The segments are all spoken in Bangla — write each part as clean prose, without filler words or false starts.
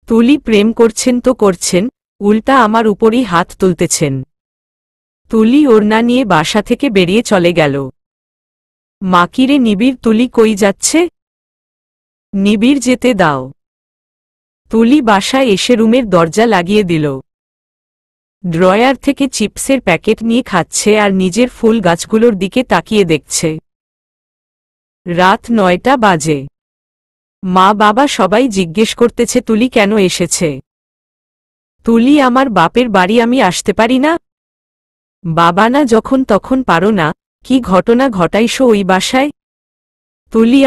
তুলি প্রেম করছেন তো করছেন, উল্টা আমার উপরই হাত তুলতেছেন। তুলি ওড়না নিয়ে বাসা থেকে বেরিয়ে চলে গেল। মাকিরে নিবিড়, তুলি কই যাচ্ছে? নিবিড়, যেতে দাও। তুলি বাসায় এসে রুমের দরজা লাগিয়ে দিল। ড্রয়ার থেকে চিপসের প্যাকেট নিয়ে খাচ্ছে আর নিজের ফুল গাছগুলোর দিকে তাকিয়ে দেখছে। রাত 9টা বাজে। মা বাবা সবাই জিজ্ঞেস করতেছে তুলি কেন এসেছে। তুলি, আমার বাপের বাড়ি, আমি আসতে পারি না? বাবা না যখন তখন পারো না? কি ঘটনা ঘটাইছো ওই বাসায়? তুলি,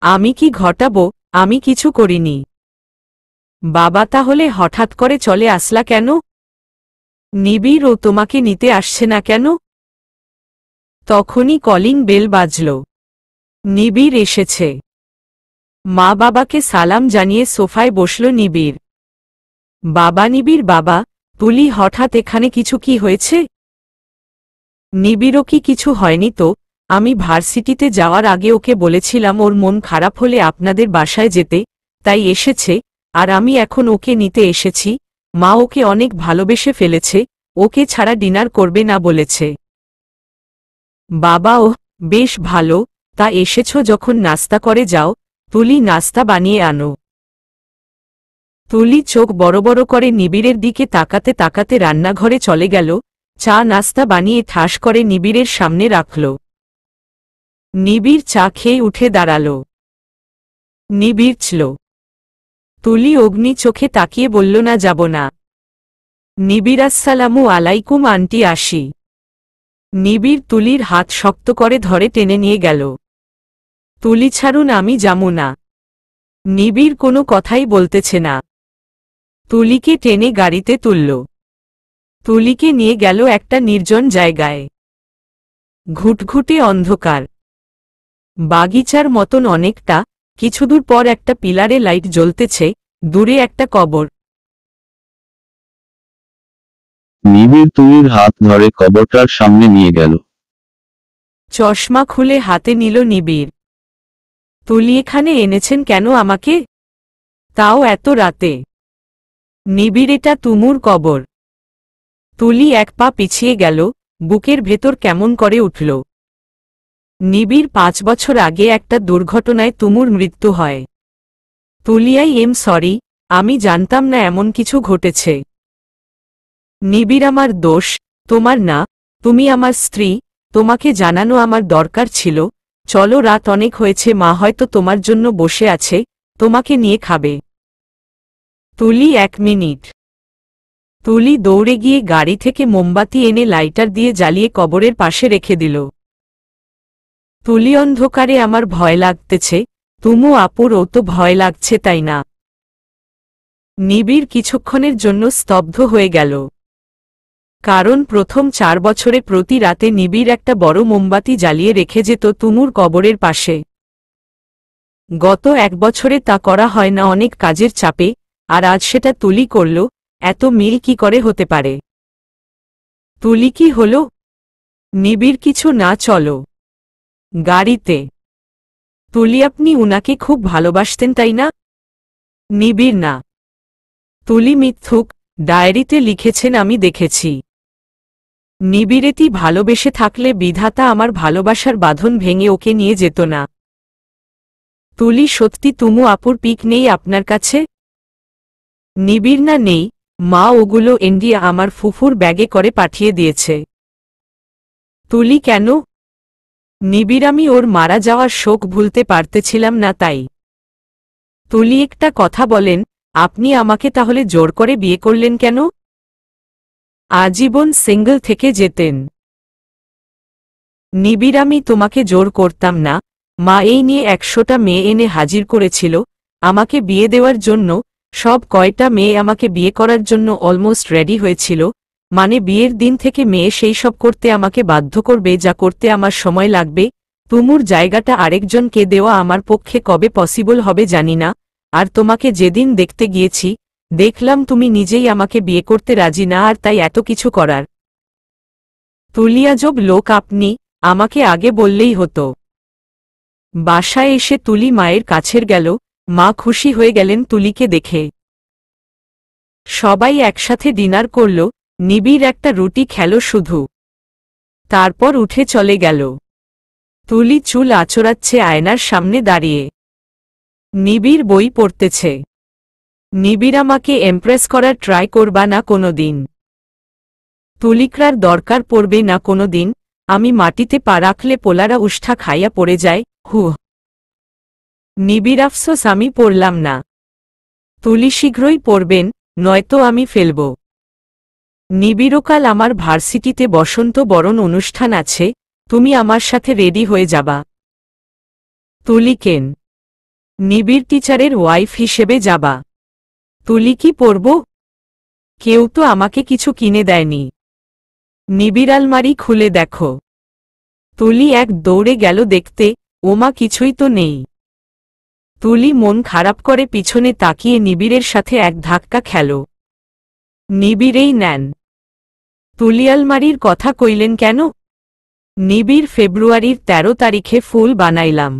আমি কি ঘটাবো? আমি কিছু করিনি। বাবা, তাহলে হঠাৎ করে চলে আসলা কেন? নিবিড়, ও তোমাকে নিতে আসছে না কেন? তখনই কলিং বেল বাজল। নিবিড় এসেছে। মা বাবাকে সালাম জানিয়ে সোফায় বসল নিবিড়। বাবা, নিবিড় বাবা, তুলি হঠাৎ এখানে, কিছু কি হয়েছে? নিবিড়ও, কি কিছু হয়নি তো, আমি ভার্সিটিতে যাওয়ার আগে ওকে বলেছিলাম ওর মন খারাপ হলে আপনাদের বাসায় যেতে, তাই এসেছে, আর আমি এখন ওকে নিতে এসেছি। মা ওকে অনেক ভালোবেসে ফেলেছে, ওকে ছাড়া ডিনার করবে না বলেছে। বাবা, ওহ, বেশ ভালো, তা এসেছো যখন নাস্তা করে যাও, তুলি নাস্তা বানিয়ে আনো। তুলি চোখ বড় বড় করে নিবিড়ের দিকে তাকাতে তাকাতে রান্নাঘরে চলে গেল, চা নাস্তা বানিয়ে ঠাস করে নিবিড়ের সামনে রাখল। নিবিড় চা খেয়ে উঠে দাঁড়াল। নিবিড় ছিল। তুলি অগ্নি চোখে তাকিয়ে বলল, না, যাব না। নিবিড়, আসসালামু আলাইকুম আন্টি, আসি। নিবিড় তুলির হাত শক্ত করে ধরে টেনে নিয়ে গেল। তুলি, ছাড়ুন, আমি যাবো না। নিবিড় কোনো কথাই বলতেছে না। তুলিকে টেনে গাড়িতে তুলল। তুলিকে নিয়ে গেল একটা নির্জন জায়গায়। ঘুটঘুটে অন্ধকার, বাগিচার মতন অনেকটা। কিছুদূর পর একটা পিলারে লাইট জ্বলতেছে, দূরে একটা কবর। নিবিড় তুলির হাত ধরে কবরটার সামনে নিয়ে গেল। চশমা খুলে হাতে নিল নিবিড়। তুলি, এখানে এনেছেন কেন আমাকে? তাও এত রাতে? নিবিড়, এটা তুমুর কবর। তুলি এক পা পিছিয়ে গেল, বুকের ভেতর কেমন করে উঠল। নিবিড়, 5 বছর আগে একটা দুর্ঘটনায় তুমুর মৃত্যু হয়। তুলিয়াই, সরি, আমি জানতাম না এমন কিছু ঘটেছে। নিবিড়, আমার দোষ, তোমার না, তুমি আমার স্ত্রী, তোমাকে জানানো আমার দরকার ছিল। চলো, রাত অনেক হয়েছে, মা হয়তো তোমার জন্য বসে আছে, তোমাকে নিয়ে খাবে। তুলি, 1 মিনিট। তুলি দৌড়ে গিয়ে গাড়ি থেকে মোমবাতি এনে লাইটার দিয়ে জ্বালিয়ে কবরের পাশে রেখে দিল। তুলি, অন্ধকারে আমার ভয় লাগতেছে। তুমু আপুর ও তো ভয় লাগছে, তাই না? নিবিড় কিছুক্ষণের জন্য স্তব্ধ হয়ে গেল। কারণ প্রথম 4 বছরে প্রতি রাতে নিবিড় একটা বড় মোমবাতি জ্বালিয়ে রেখে যেত তুমুর কবরের পাশে। গত 1 বছরে তা করা হয় না, অনেক কাজের চাপে, আর আজ সেটা তুলি করল। এত মিল কি করে হতে পারে? তুলি, কি হলো? নিবিড়, কিছু না, চলো গাড়িতে। তুলি, আপনি উনাকে খুব ভালোবাসতেন, তাই না? নিবিড়, না। তুলি, মিথ্যুক, ডায়েরিতে লিখেছেন, আমি দেখেছি। নিবিড়েতি ভালোবেসে থাকলে বিধাতা আমার ভালোবাসার বাঁধন ভেঙে ওকে নিয়ে যেত না। তুলি, সত্যি তুমু আপুর পিক নেই আপনার কাছে? নিবিড়, না, নেই, মা ওগুলো ইন্ডিয়া আমার ফুফুর ব্যাগে করে পাঠিয়ে দিয়েছে। তুলি, কেন? নিবিড়, আমি ওর মারা যাওয়ার শোক ভুলতে পারতেছিলাম না, তাই। তুলি, একটা কথা বলেন, আপনি আমাকে তাহলে জোর করে বিয়ে করলেন কেন? আজীবন সিঙ্গল থেকে যেতেন। নিবিড়, আমি তোমাকে জোর করতাম না, মা এই নিয়ে 100টা মেয়ে এনে হাজির করেছিল আমাকে বিয়ে দেওয়ার জন্য। সব কয়টা মেয়ে আমাকে বিয়ে করার জন্য অলমোস্ট রেডি হয়েছিল, মানে বিয়ের দিন থেকে মেয়ে সেই সব করতে আমাকে বাধ্য করবে যা করতে আমার সময় লাগবে। তুমুর জায়গাটা আরেকজনকে দেওয়া আমার পক্ষে কবে পসিবল হবে জানি না। আর তোমাকে যেদিন দেখতে গিয়েছি, দেখলাম তুমি নিজেই আমাকে বিয়ে করতে রাজি না, আর তাই এত কিছু করার। তুলি, আজব লোক আপনি, আমাকে আগে বললেই হতো। বাসায় এসে তুলি মায়ের কাছের গেল। মা খুশি হয়ে গেলেন তুলিকে দেখে। সবাই একসাথে ডিনার করল, নিবিড় একটা রুটি খেল শুধু। তারপর উঠে চলে গেল। তুলি চুল আঁচড়াচ্ছে আয়নার সামনে দাঁড়িয়ে। নিবিড় বই পড়তেছে। নিবিড় আমাকে এমপ্রেস করার ট্রাই করবা না কোনোদিন। তুলিকরার দরকার পড়বে না কোনোদিন। আমি মাটিতে পা রাখলে পোলারা উষ্ঠা খাইয়া পড়ে যায়। হু। নিবিড় আফসোস আমি পড়লাম না। তুলি শীঘ্রই পড়বেন, নয়তো আমি ফেলব। নিবিড়কাল আমার ভার্সিটিতে বসন্ত বরণ অনুষ্ঠান আছে, তুমি আমার সাথে রেডি হয়ে যাবা। তুলি কেন? নিবিড় টিচারের ওয়াইফ হিসেবে যাবা। তুলি কি পরব? কেউ তো আমাকে কিছু কিনে দেয়নি। নিবিড় আলমারি খুলে দেখো। তুলি এক দৌড়ে গেল দেখতে, ওমা কিছুই তো নেই। তুলি মন খারাপ করে পিছনে তাকিয়ে নিবিড়ের সাথে এক ধাক্কা খেল। নিবিড়েই নেন। তুলি আলমারির কথা কইলেন কেন? নিবিড় ফেব্রুয়ারির 13 তারিখে ফুল বানাইলাম।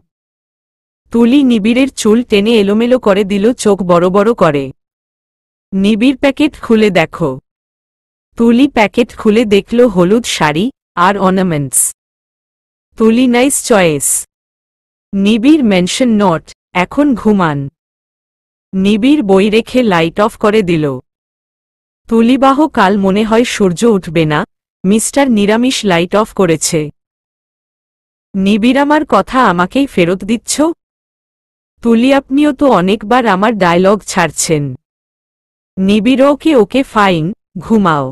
তুলি নিবিড়ের চুল টেনে এলোমেলো করে দিল, চোখ বড় বড় করে। নিবিড় প্যাকেট খুলে দেখো। তুলি প্যাকেট খুলে দেখল হলুদ শাড়ি আর অর্নামেন্টস। তুলি নাইস চয়েস। নিবিড় মেনশন নট, এখন ঘুমান। নিবিড় বই রেখে লাইট অফ করে দিল। তুলিবাহ কাল মনে হয় সূর্য উঠবে না, মিস্টার নিরামিষ লাইট অফ করেছে। নিবিড় আমার কথা আমাকেই ফেরত দিচ্ছ? তুলি আপনিও তো অনেকবার আমার ডায়লগ ছাড়ছেন। নিবিড় ওকে ওকে ফাইন, ঘুমাও।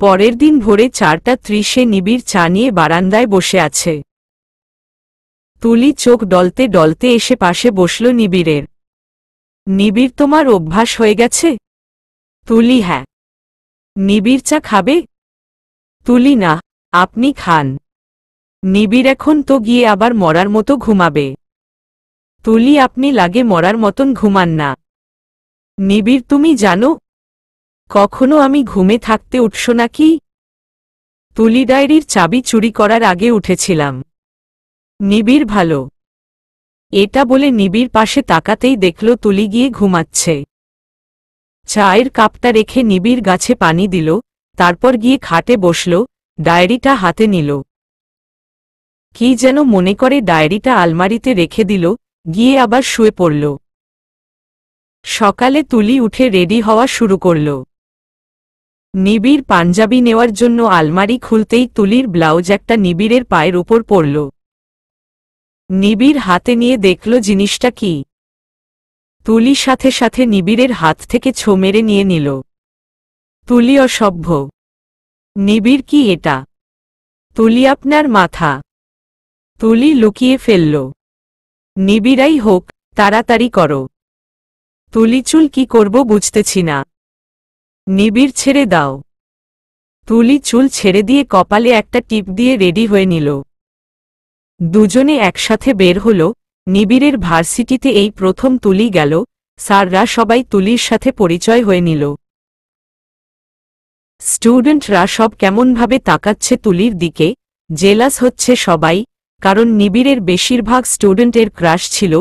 পরের দিন ভোরে 4:30 নিবিড় চা নিয়ে বারান্দায় বসে আছে। তুলি চোখ ডলতে ডলতে এসে পাশে বসল নিবিড়ের। নিবিড় তোমার অভ্যাস হয়ে গেছে? তুলি হ্যাঁ। নিবিড় চা খাবে? তুলি না, আপনি খান। নিবিড় এখন তো গিয়ে আবার মরার মতো ঘুমাবে। তুলি আপনি লাগে মরার মতন ঘুমান না। নিবিড় তুমি জানো, কখনো আমি ঘুমে থাকতে উঠছ নাকি? তুলি ডায়েরির চাবি চুরি করার আগে উঠেছিলাম। নিবিড় ভালো। এটা বলে নিবিড় পাশে তাকাতেই দেখল তুলি গিয়ে ঘুমাচ্ছে। চায়ের কাপটা রেখে নিবিড় গাছে পানি দিল, তারপর গিয়ে খাটে বসল, ডায়েরিটা হাতে নিল। কি যেন মনে করে ডায়েরিটা আলমারিতে রেখে দিল, গিয়ে আবার শুয়ে পড়ল। সকালে তুলি উঠে রেডি হওয়া শুরু করল। নিবিড় পাঞ্জাবি নেওয়ার জন্য আলমারি খুলতেই তুলির ব্লাউজ একটা নিবিড়ের পায়ের উপর পড়ল। নিবিড় হাতে নিয়ে দেখল জিনিসটা কি। তুলি সাথে সাথে নিবিড়ের হাত থেকে ছো মেরে নিয়ে নিল। তুলি অসভ্য। নিবিড় কি এটা? তুলি আপনার মাথা। তুলি লুকিয়ে ফেলল। নিবিড়াই হোক, তাড়াতাড়ি করো। তুলি চুল কি করব বুঝতেছি না। নিবিড় ছেড়ে দাও। তুলি চুল ছেড়ে দিয়ে কপালে একটা টিপ দিয়ে রেডি হয়ে নিল। দুজনে একসাথে বের হল। নিবিড়ের ভার্সিটিতে এই প্রথম তুলি গেল, স্যাররা সবাই তুলির সাথে পরিচয় হয়ে নিল। স্টুডেন্টরা সব কেমনভাবে তাকাচ্ছে তুলির দিকে, জেলাস হচ্ছে সবাই, কারণ নিবিড়ের বেশিরভাগ স্টুডেন্টের ক্রাশ ছিল,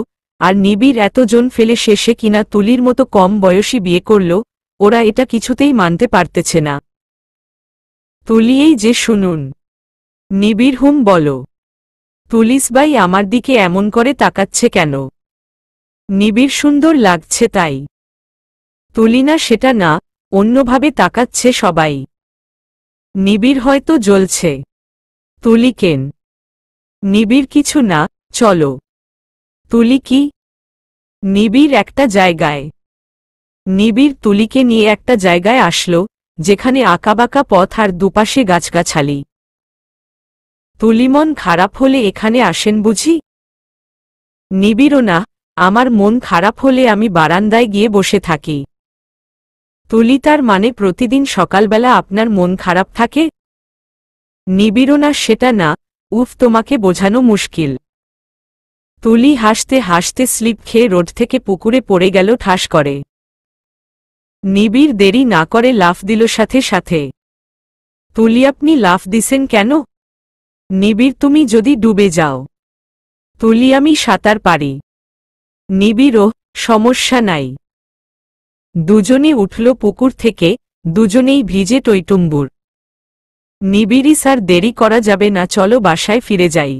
আর নিবিড় এতজন ফেলে শেষে কিনা তুলির মতো কম বয়সী বিয়ে করল, ওরা এটা কিছুতেই মানতে পারতেছে না। তুলিয়েই যে শুনুন। নিবিড় হুম বলো। তুলিসবাই আমার দিকে এমন করে তাকাচ্ছে কেন? নিবিড় সুন্দর লাগছে তাই। তুলি না সেটা না, অন্যভাবে তাকাচ্ছে সবাই। নিবিড় হয়তো জ্বলছে। তুলি কেন? নিবিড় কিছু না, চলো। তুলি কি? নিবিড় একটা জায়গায়। নিবিড় তুলিকে নিয়ে একটা জায়গায় আসলো, যেখানে আঁকাবাঁকা পথ আর দুপাশে গাছগাছালি। তুলি মন খারাপ হলে এখানে আসেন বুঝি? নিবিড়ও না, আমার মন খারাপ হলে আমি বারান্দায় গিয়ে বসে থাকি। তুলি তার মানে প্রতিদিন সকালবেলা আপনার মন খারাপ থাকে? নিবিড়ও না সেটা না, উফ তোমাকে বোঝানো মুশকিল। তুলি হাসতে হাসতে স্লিপ খেয়ে রোড থেকে পুকুরে পড়ে গেল ঠাস করে। নিবিড় দেরি না করে লাফ দিল সাথে সাথে। তুলি আপনি লাফ দিছেন কেন? নিবিড় তুমি যদি ডুবে যাও। তুলি আমি সাঁতার পারি। নিবিড়ও সমস্যা নাই। দুজনে উঠল পুকুর থেকে, দুজনেই ভিজে টইটুম্বুর। নিবিড়ি স্যার দেরি করা যাবে না, চলো বাসায় ফিরে যাই।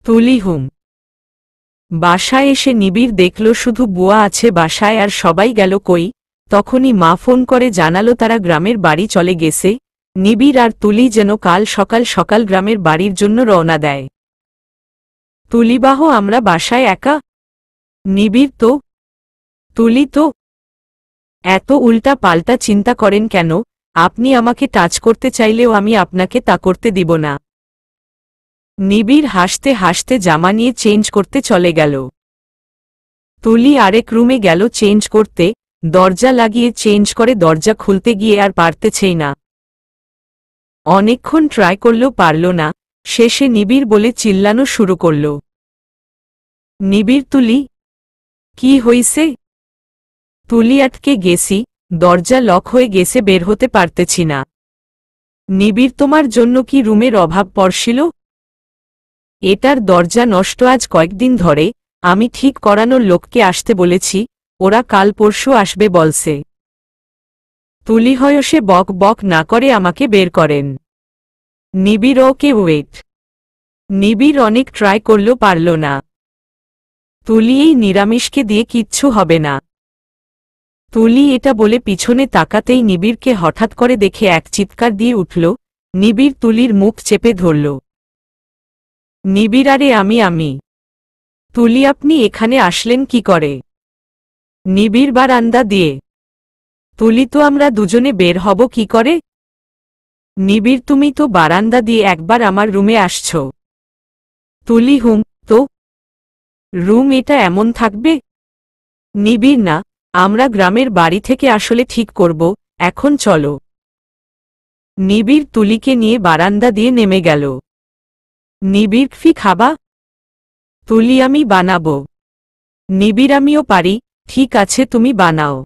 তুলি হুম। বাসায় এসে নিবিড় দেখল শুধু বুয়া আছে বাসায়, আর সবাই গেল কই। তখনই মা ফোন করে জানালো তারা গ্রামের বাড়ি চলে গেছে। নিবিড় আর তুলি যেন কাল সকাল সকাল গ্রামের বাড়ির জন্য রওনা দেয়। তুলিবাহ আমরা বাসায় একা? নিবিড় তো। তুলি তো। এত উল্টা পাল্টা চিন্তা করেন কেন? আপনি আমাকে টাচ করতে চাইলেও আমি আপনাকে তা করতে দিব না। নিবিড় হাসতে হাসতে জামা নিয়ে চেঞ্জ করতে চলে গেল। তুলি আরেক রুমে গেল চেঞ্জ করতে, দরজা লাগিয়ে চেঞ্জ করে দরজা খুলতে গিয়ে আর পারতেছেই না। অনেকক্ষণ ট্রাই করলেও পারল না, শেষে নিবিড় বলে চিল্লানো শুরু করল। নিবিড় তুলি, কি হইছে? তুলি আটকে গেছি, দরজা লক হয়ে গেছে, বের হতে পারতেছি না। নিবিড় তোমার জন্য কি রুমের অভাব পড়ছিল? এটার দরজা নষ্ট আজ কয়েকদিন ধরে, আমি ঠিক করানোর লোককে আসতে বলেছি, ওরা কাল পরশু আসবে বলছে। তুলি হয়সে বক বক না করে আমাকে বের করেন। নিবিড় ওকে ওয়েট। নিবিড় অনেক ট্রাই করলেও পারল না। তুলি এই নিরামিষকে দিয়ে কিচ্ছু হবে না। তুলি এটা বলে পিছনে তাকাতেই নিবিড়কে হঠাৎ করে দেখে এক চিৎকার দিয়ে উঠল। নিবিড় তুলির মুখ চেপে ধরল। নিবিড় আরে আমি। তুলি আপনি এখানে আসলেন কি করে? নিবিড় বারান্দা দিয়ে। তুলি তো আমরা দুজনে বের হব কি করে? নিবিড় তুমি তো বারান্দা দিয়ে একবার আমার রুমে আসছ। তুলি হুম তো। রুম এটা এমন থাকবে? নিবিড় না, আমরা গ্রামের বাড়ি থেকে আসলে ঠিক করব, এখন চলো। নিবিড় তুলিকে নিয়ে বারান্দা দিয়ে নেমে গেল। নিবিড় ফি খাবা? তুলি আমি বানাবো। নিবিড় আমিও পারি, ঠিক আছে তুমি বানাও।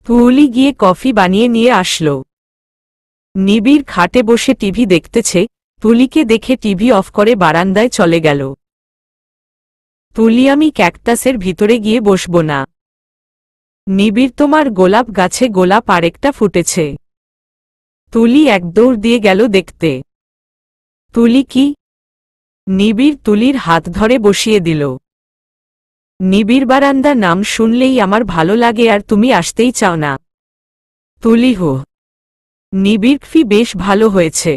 তুলি গিয়ে কফি বানিয়ে নিয়ে আসলো। নিবিড় খাটে বসে টিভি দেখতেছে, তুলিকে দেখে টিভি অফ করে বারান্দায় চলে গেল। তুলি আমি ক্যাকটাসের ভিতরে গিয়ে বসব না। নিবিড় তোমার গোলাপ গাছে গোলাপ আরেকটা ফুটেছে। তুলি এক দৌড় দিয়ে গেল দেখতে। তুলি কি? নিবিড় তুলির হাত ধরে বসিয়ে দিল। নিবিড় বারান্দা নাম শুনলেই আমার ভালো লাগে আর তুমি আসতেই চাও না। তুলি হো। নিবিড় ফি বেশ ভালো হয়েছে।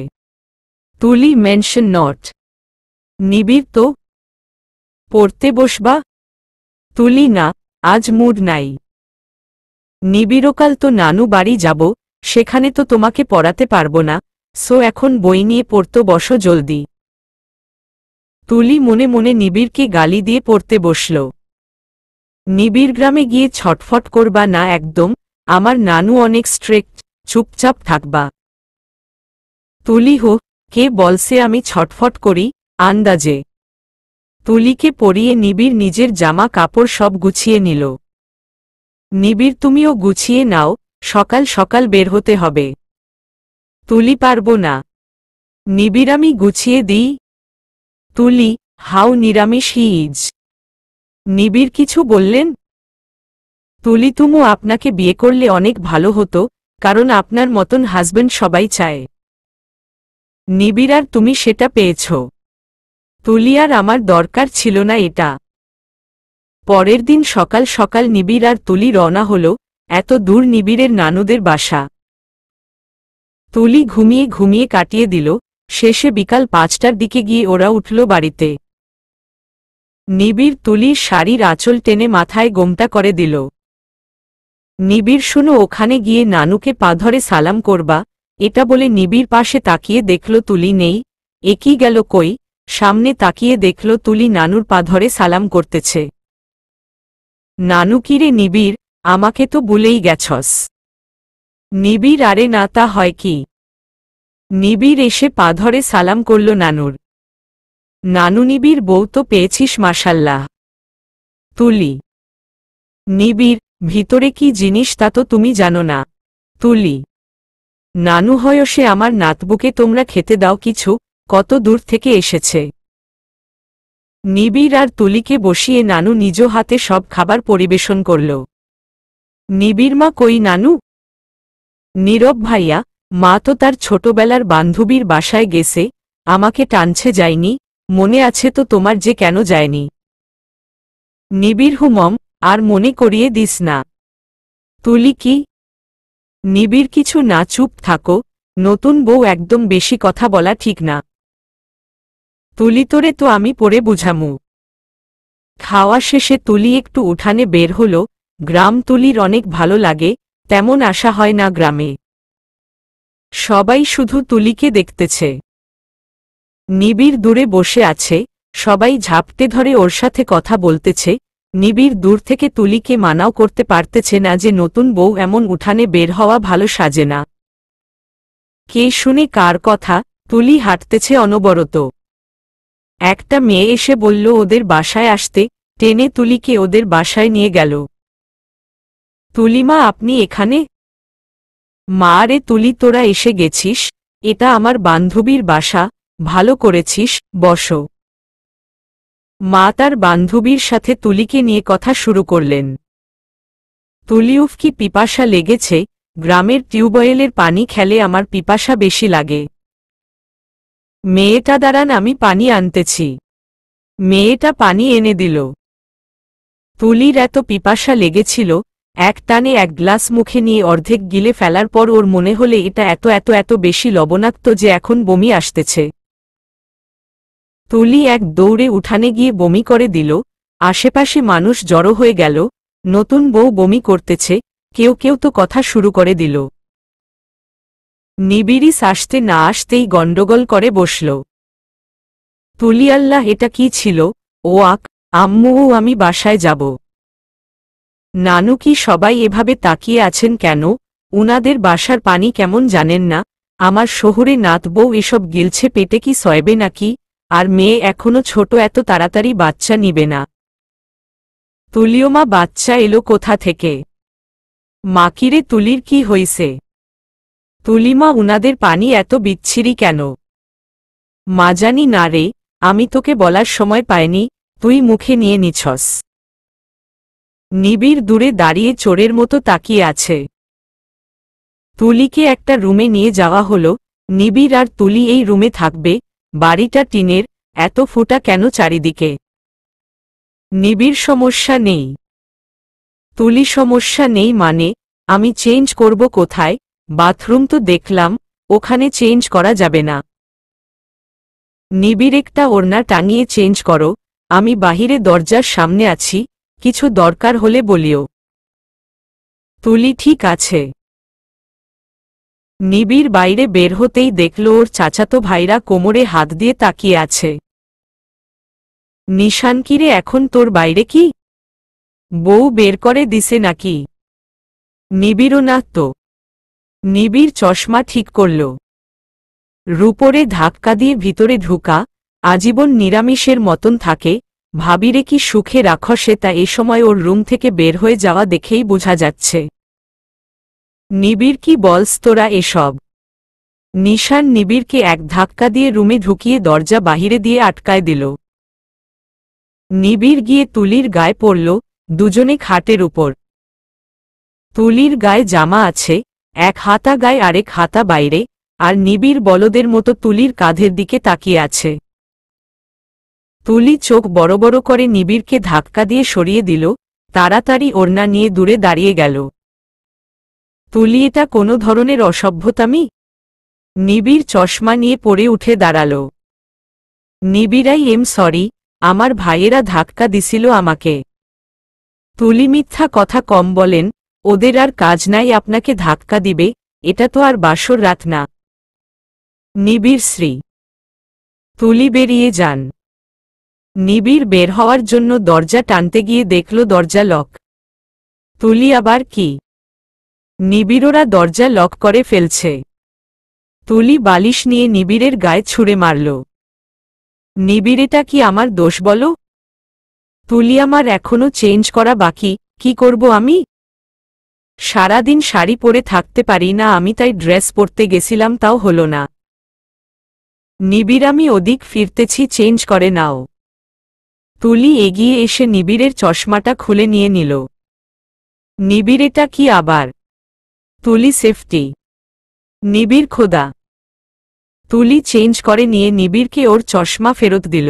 তুলি মেনশন নট। নিবিড় তো। পড়তে বসবা? তুলি না, আজ মুড নাই। নিবিড়কাল তো নানু বাড়ি যাব, সেখানে তো তোমাকে পড়াতে পারবো না, সো এখন বই নিয়ে পড়তে বসো জলদি। তুলি মনে মনে নিবিড়কে গালি দিয়ে পড়তে বসল। নিবিড় গ্রামে গিয়ে ছটফট করবা না একদম, আমার নানু অনেক স্ট্রিক্ট, চুপচাপ থাকবা। তুলি হো, কে বলছে আমি ছটফট করি, আন্দাজে। তুলিকে পরিয়ে নিবিড় নিজের জামা কাপড় সব গুছিয়ে নিল। নিবিড় তুমিও গুছিয়ে নাও, সকাল সকাল বের হতে হবে। তুলি পারবো না। নিবিড় আমি গুছিয়ে দিই। তুলি, হাউ নিরামিষ হি ইজ। নিবিড় কিছু বললেন? তুলি তুমু আপনাকে বিয়ে করলে অনেক ভালো হতো, কারণ আপনার মতন হাজবেন্ড সবাই চায়। নিবিড় আর তুমি সেটা পেয়েছ। তুলি আর আমার দরকার ছিল না এটা। পরের দিন সকাল সকাল নিবিড় আর তুলি রওনা হল, এত দূর নিবিড়ের নানুদের বাসা। তুলি ঘুমিয়ে ঘুমিয়ে কাটিয়ে দিল, শেষে বিকাল 5টার দিকে গিয়ে ওরা উঠল বাড়িতে। নিবিড় তুলির শাড়ির আঁচল টেনে মাথায় গোমটা করে দিল। নিবিড় শুনো ওখানে গিয়ে নানুকে পা ধরে সালাম করবা, এটা বলে নিবিড় পাশে তাকিয়ে দেখল তুলি নেই। একই গেল কই, সামনে তাকিয়ে দেখল তুলি নানুর পা ধরে সালাম করতেছে। নানু কিরে নিবিড়, আমাকে তো ভুলেই গেছস। নিবিড় আরে না তা হয় কি। নিবিড় এসে পা ধরে সালাম করল নানুর। নানু নিবিড় বউ তো পেয়েছিস মাশাল্লাহ। তুলি। নিবিড়, ভিতরে কি জিনিস তা তো তুমি জানো না। তুলি। নানু হয়সে আমার নাতবুকে তোমরা খেতে দাও কিছু, কত দূর থেকে এসেছে। নিবিড় আর তুলিকে বসিয়ে নানু নিজ হাতে সব খাবার পরিবেশন করল। নিবিড় মা কই নানু? নীরব ভাইয়া, মা তো তার ছোটবেলার বান্ধবীর বাসায় গেছে, আমাকে টানছে যায়নি, মনে আছে তো তোমার যে কেন যায়নি? নিবিড় হুমম, আর মনে করিয়ে দিস না। তুলি কি? নিবিড় কিছু না, চুপ থাকো, নতুন বউ একদম বেশি কথা বলা ঠিক না। তুলি তোরে তো আমি পরে বুঝামু। খাওয়া শেষে তুলি একটু উঠানে বের হল, গ্রাম তুলির অনেক ভালো লাগে, তেমন আশা হয় না গ্রামে। সবাই শুধু তুলিকে দেখতেছে। নিবিড় দূরে বসে আছে, সবাই ঝাপটে ধরে ওর সাথে কথা বলতেছে। নিবিড় দূর থেকে তুলিকে মানাও করতে পারতেছে না যে নতুন বউ এমন উঠানে বের হওয়া ভালো সাজে না। কে শুনে কার কথা? তুলি হাঁটতেছে অনবরত। একটা মেয়ে এসে বলল ওদের বাসায় আসতে, টেনে তুলিকে ওদের বাসায় নিয়ে গেল। তুলিমা আপনি এখানে? মা রে তুলি, তোরা এসে গেছিস, এটা আমার বান্ধবীর বাসা, ভালো করেছিস, বসো। মা তার বান্ধবীর সাথে তুলিকে নিয়ে কথা শুরু করলেন। তুলিউফ কি পিপাসা লেগেছে, গ্রামের টিউবওয়েলের পানি খেলে আমার পিপাসা বেশি লাগে। মেয়েটা দাঁড়ান, আমি পানি আনতেছি। মেয়েটা পানি এনে দিল। তুলির এত পিপাসা লেগেছিল, এক টানে এক গ্লাস মুখে নিয়ে অর্ধেক গিলে ফেলার পর ওর মনে হলে এটা এত এত এত বেশি লবণাক্ত যে এখন বমি আসতেছে। তুলি এক দৌড়ে উঠানে গিয়ে বমি করে দিল। আশেপাশে মানুষ জড়ো হয়ে গেল, নতুন বউ বমি করতেছে, কেউ কেউ তো কথা শুরু করে দিল। নিবিড়ি আসতে না আসতেই গণ্ডগোল করে বসল। তুলি আল্লাহ, এটা কি ছিল? ও আক, আম্মু ও আমি বাসায় যাব। নানু কি সবাই এভাবে তাকিয়ে আছেন কেন? উনাদের বাসার পানি কেমন জানেন না? আমার শহুরে নাত বউ এসব গিলছে পেটে কি সয়বে নাকি? আর মেয়ে এখনো ছোট, এত তাড়াতাড়ি বাচ্চা নিবে না। তুলিওমা বাচ্চা এলো কোথা থেকে? মাকিরে তুলির কি হইছে? তুলিমা উনাদের পানি এত বিচ্ছিরি কেন? মা জানি না রে, আমি তোকে বলার সময় পাইনি, তুই মুখে নিয়ে নিছস। নিবিড় দূরে দাঁড়িয়ে চোরের মতো তাকিয়ে আছে। তুলিকে একটা রুমে নিয়ে যাওয়া হলো। নিবিড় আর তুলি এই রুমে থাকবে। বাড়িটা টিনের, এত ফুটা কেন চারিদিকে? নিবিড় সমস্যা নেই। তুলি সমস্যা নেই মানে? আমি চেঞ্জ করব কোথায়? বাথরুম তো দেখলাম, ওখানে চেঞ্জ করা যাবে না। নিবিড় একটা ওড়না টাঙিয়ে চেঞ্জ করো, আমি বাহিরে দরজার সামনে আছি, কিছু দরকার হলে বলিও। তুলি ঠিক আছে। নিবিড় বাইরে বের হতেই দেখল ওর চাচাতো ভাইরা কোমরে হাত দিয়ে তাকিয়ে আছে। নিশান কিরে, এখন তোর বাইরে কি? বউ বের করে দিছে নাকি? নিবিড়ও না তো। নিবিড় চশমা ঠিক করল। রূপরে ধাক্কা দিয়ে ভিতরে ঢুকা, আজীবন নিরামিষের মতন থাকে, ভাবিরে কি সুখে রাখো সে, তা এ সময় ওর রুম থেকে বের হয়ে যাওয়া দেখেই বোঝা যাচ্ছে। নিবিড় কি বলস তোরা এসব? নিশান নিবিড়কে এক ধাক্কা দিয়ে রুমে ঢুকিয়ে দরজা বাহিরে দিয়ে আটকায় দিল। নিবিড় গিয়ে তুলির গায়ে পড়ল, দুজনে খাটের উপর। তুলির গায়ে জামা আছে, এক হাতা গায়ে আরেক হাতা বাইরে, আর নিবিড় বলদের মতো তুলির কাঁধের দিকে তাকিয়ে আছে। তুলি চোখ বড় বড় করে নিবিড়কে ধাক্কা দিয়ে সরিয়ে দিল, তাড়াতাড়ি ওড়না নিয়ে দূরে দাঁড়িয়ে গেল। তুলি, এটা কোনো ধরনের অসভ্যতামি? নিবিড় চশমা নিয়ে পড়ে উঠে দাঁড়াল। নিবিড়াই সরি, আমার ভাইয়েরা ধাক্কা দিছিল আমাকে। তুলি, মিথ্যা কথা কম বলেন, ওদের আর কাজ নাই আপনাকে ধাক্কা দিবে, এটা তো আর বাসর রাত না। নিবিড় শ্রী। তুলি বেরিয়ে যান। নিবিড় বের হওয়ার জন্য দরজা টানতে গিয়ে দেখল দরজা লক। তুলি, আবার কি? নিবিড়রা দরজা লক করে ফেলছে। তুলি বালিশ নিয়ে নিবিড়ের গায়ে ছুঁড়ে মারল। নিবিড়, এটা কি আমার দোষ বলো? তুলি, আমার এখনো চেঞ্জ করা বাকি, কি করব আমি? সারাদিন শাড়ি পরে থাকতে পারি না আমি, তাই ড্রেস পরতে গেছিলাম, তাও হলো না। নিবিড়, আমি ওদিক ফিরতেছি, চেঞ্জ করে নাও। তুলি এগিয়ে এসে নিবিড়ের চশমাটা খুলে নিয়ে নিল। নিবিড় এটা কি আবার? তুলি সেফটি। নিবিড় খোদা। তুলি চেঞ্জ করে নিয়ে নিবিড়কে ওর চশমা ফেরত দিল।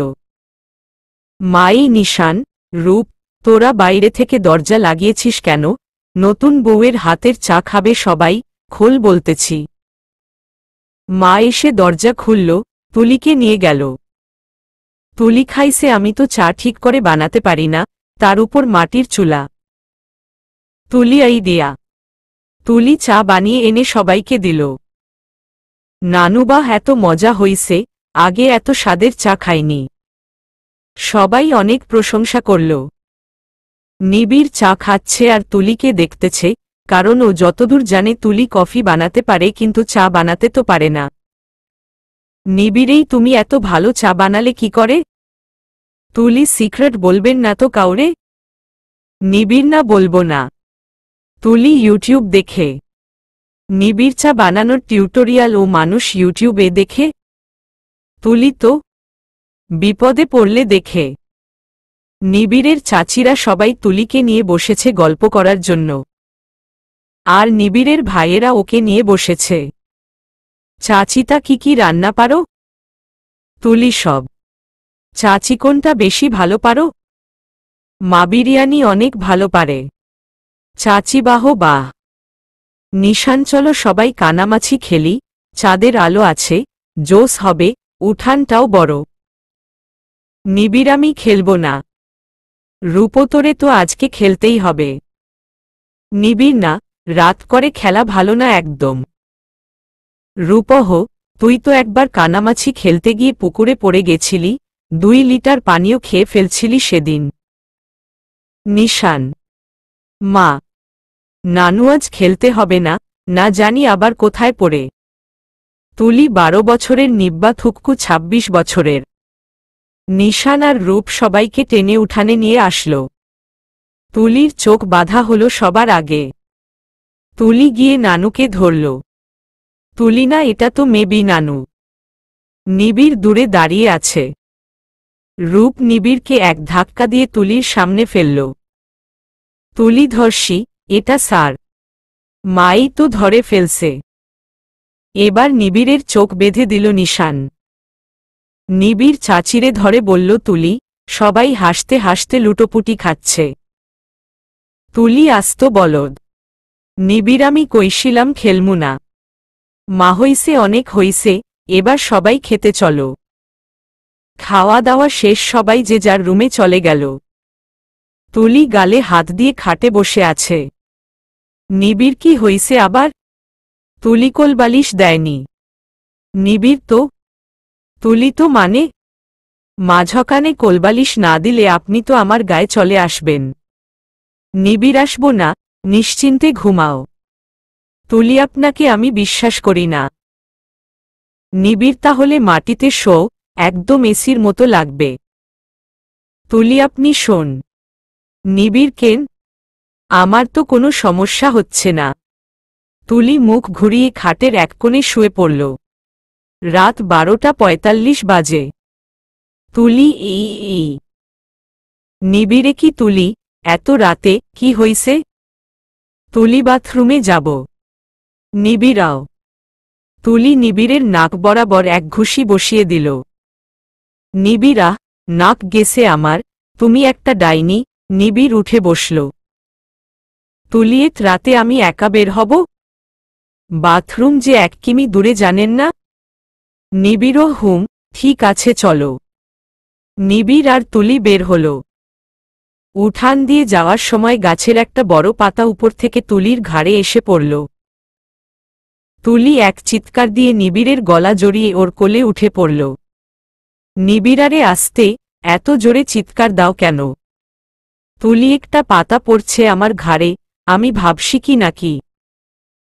মাই নিশান, রূপ, তোরা বাইরে থেকে দরজা লাগিয়েছিস কেন? নতুন বউয়ের হাতের চা খাবে সবাই, খোল বলতেছি। মা এসে দরজা খুলল, তুলিকে নিয়ে গেল। তুলি খাইছে আমি তো চা ঠিক করে বানাতে পারি না, তার উপর মাটির চুলা। তুলি এই দিয়া। তুলি চা বানিয়ে এনে সবাইকে দিল। নানুবা এত মজা হইছে, আগে এত স্বাদের চা খাইনি। সবাই অনেক প্রশংসা করল। নিবিড় চা খাচ্ছে আর তুলিকে দেখতেছে, কারণ ও যতদূর জানে তুলি কফি বানাতে পারে কিন্তু চা বানাতে তো পারে না। নিবিড়েই তুমি এত ভালো চা বানালে কি করে? তুলি সিক্রেট বলবেন না তো কাউরে? নিবিড় না বলবো না। তুলি ইউটিউব দেখে। নিবিড় চা বানানোর টিউটোরিয়াল ও মানুষ ইউটিউবে দেখে। তুলি তো বিপদে পড়লে দেখে। নিবিড়ের চাচিরা সবাই তুলিকে নিয়ে বসেছে গল্প করার জন্য। আর নিবিড়ের ভাইয়েরা ওকে নিয়ে বসেছে। চাচিতা কি কি রান্না পারো? তুলি সব। চাচি কোনটা বেশি ভালো পারো? মা বিরিয়ানি অনেক ভালো পারে। চাচি বাহ বাহ। নিশান চলো সবাই কানামাছি খেলি, চাঁদের আলো আছে, জোস হবে, উঠানটাও বড়। নিবিড় আমি খেলব না। রূপতরে তো আজকে খেলতেই হবে। নিবিড় না, রাত করে খেলা ভালো না একদম। রূপহ, তুই তো একবার কানামাছি খেলতে গিয়ে পুকুরে পড়ে গেছিলি, 2 লিটার পানীয় খেয়ে ফেলছিলি সেদিন। নিশান, মা, নানু আজ খেলতে হবে না, না জানি আবার কোথায় পড়ে। তুলি 12 বছরের, নিব্বা থুককু 26 বছরের। নিশান আর রূপ সবাইকে টেনে উঠানে নিয়ে আসল। তুলির চোখ বাঁধা হল সবার আগে। তুলি গিয়ে নানুকে ধরল। তুলি না, এটা তো মেবি নানু। নিবিড় দূরে দাঁড়িয়ে আছে। রূপ নিবিড়কে এক ধাক্কা দিয়ে তুলির সামনে ফেলল। তুলি ধর্ষি, এটা স্যার। মাই তো ধরে ফেলছে। এবার নিবিড়ের চোখ বেঁধে দিল নিশান। নিবিড় চাচিরে ধরে বলল তুলি, সবাই হাসতে হাসতে লুটোপুটি খাচ্ছে। তুলি আস্ত বলদ। নিবিড় আমি কইছিলাম খেলমু না। মা হইছে অনেক হইছে, এবার সবাই খেতে চলো। খাওয়া দাওয়া শেষ, সবাই যে যার রুমে চলে গেল। তুলি গালে হাত দিয়ে খাটে বসে আছে। নিবিড় কি হইছে আবার? তুলি কোলবালিশ দেয়নি। নিবিড় তো। তুলি তো মানে? মাঝখানে কোলবালিশ না দিলে আপনি তো আমার গায়ে চলে আসবেন। নিবিড় আসব না, নিশ্চিন্তে ঘুমাও। তুলি আপনাকে আমি বিশ্বাস করি না। নিবিড় তাহলে মাটিতে শো, একদম এসির মতো লাগবে। তুলি আপনি শোন। নিবিড় কেন? আমার তো কোনো সমস্যা হচ্ছে না। তুলি মুখ ঘুরিয়ে খাটের এক কোণে শুয়ে পড়ল। রাত 12:45 বাজে। তুলি এই নিবিড়ে কি তুলি, এত রাতে কি হইছে? তুলি বাথরুমে যাব। নিবিড়াও। তুলি নিবিড়ের নাক বরাবর এক ঘুষি বসিয়ে দিল। নিবিড়া, নাক গেছে আমার, তুমি একটা ডাইনি। নিবিড় উঠে বসল। তুলিয়েত রাতে আমি একা বের হব? বাথরুম যে 1 কিমি দূরে জানেন না? নিবিড়ও হুম, ঠিক আছে চলো। নিবিড় আর তুলি বের হল। উঠান দিয়ে যাওয়ার সময় গাছের একটা বড় পাতা উপর থেকে তুলির ঘাড়ে এসে পড়ল। তুলি এক চিৎকার দিয়ে নিবিড়ের গলা জড়িয়ে ওর কোলে উঠে পড়ল। নিবিড়ারে আসতে, এত জোরে চিৎকার দাও কেন? তুলি একটা পাতা পড়ছে আমার ঘাড়ে, আমি ভাবছি কি নাকি?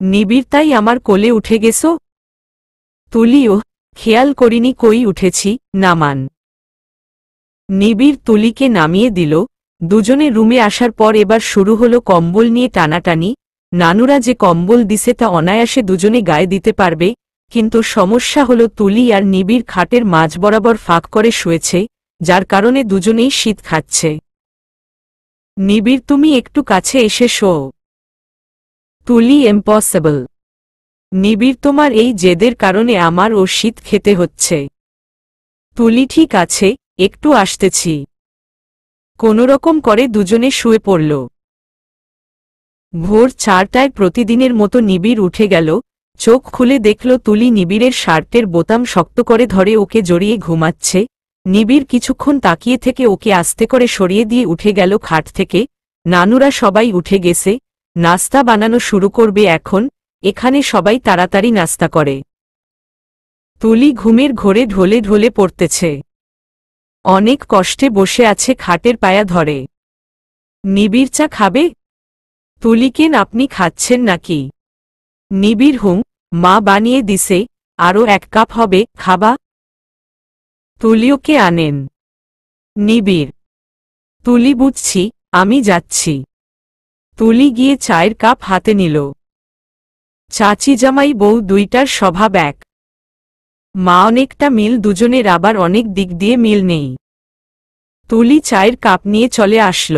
নিবিড় তাই আমার কোলে উঠে গেছো? তুলিও, খেয়াল করিনি কই উঠেছি, নামান। নিবিড় তুলিকে নামিয়ে দিল। দুজনে রুমে আসার পর এবার শুরু হলো কম্বল নিয়ে টানাটানি। নানুরা যে কম্বল দিছে তা অনায়াসে দুজনে গায়ে দিতে পারবে, কিন্তু সমস্যা হলো তুলি আর নিবিড় খাটের মাঝ বরাবর ফাঁক করে শুয়েছে, যার কারণে দুজনেই শীত খাচ্ছে। নিবিড় তুমি একটু কাছে এসে শোও। তুলি ইম্পসিবল। নিবিড়, তোমার এই জেদের কারণে আমার ও শীত খেতে হচ্ছে। তুলি ঠিক আছে, একটু আসতেছি। কোনোরকম করে দুজনে শুয়ে পড়ল। ভোর 4টায় প্রতিদিনের মতো নিবিড় উঠে গেল। চোখ খুলে দেখল তুলি নিবিড়ের শার্টের বোতাম শক্ত করে ধরে ওকে জড়িয়ে ঘুমাচ্ছে। নিবিড় কিছুক্ষণ তাকিয়ে থেকে ওকে আস্তে করে সরিয়ে দিয়ে উঠে গেল খাট থেকে। নানুরা সবাই উঠে গেছে, নাস্তা বানানো শুরু করবে এখন। এখানে সবাই তাড়াতাড়ি নাস্তা করে। তুলি ঘুমের ঘোরে ঢলে ঢলে পড়তেছে। অনেক কষ্টে বসে আছে খাটের পায়া ধরে। নিবিড়, চা খাবে? তুলিকেন, আপনি খাচ্ছেন নাকি? নিবিড়, হুঁ, মা বানিয়ে দিছে, আরও 1 কাপ হবে, খাবা? তুলিওকে আনেন। নিবিড়, তুলি, বুঝছি, আমি যাচ্ছি। তুলি গিয়ে চায়ের কাপ হাতে নিল। চাচি জামাই বউ দুইটার স্বভাব এক। মা অনেকটা মিল, দুজনের আবার অনেক দিক দিয়ে মিল নেই। তুলি চায়ের কাপ নিয়ে চলে আসল।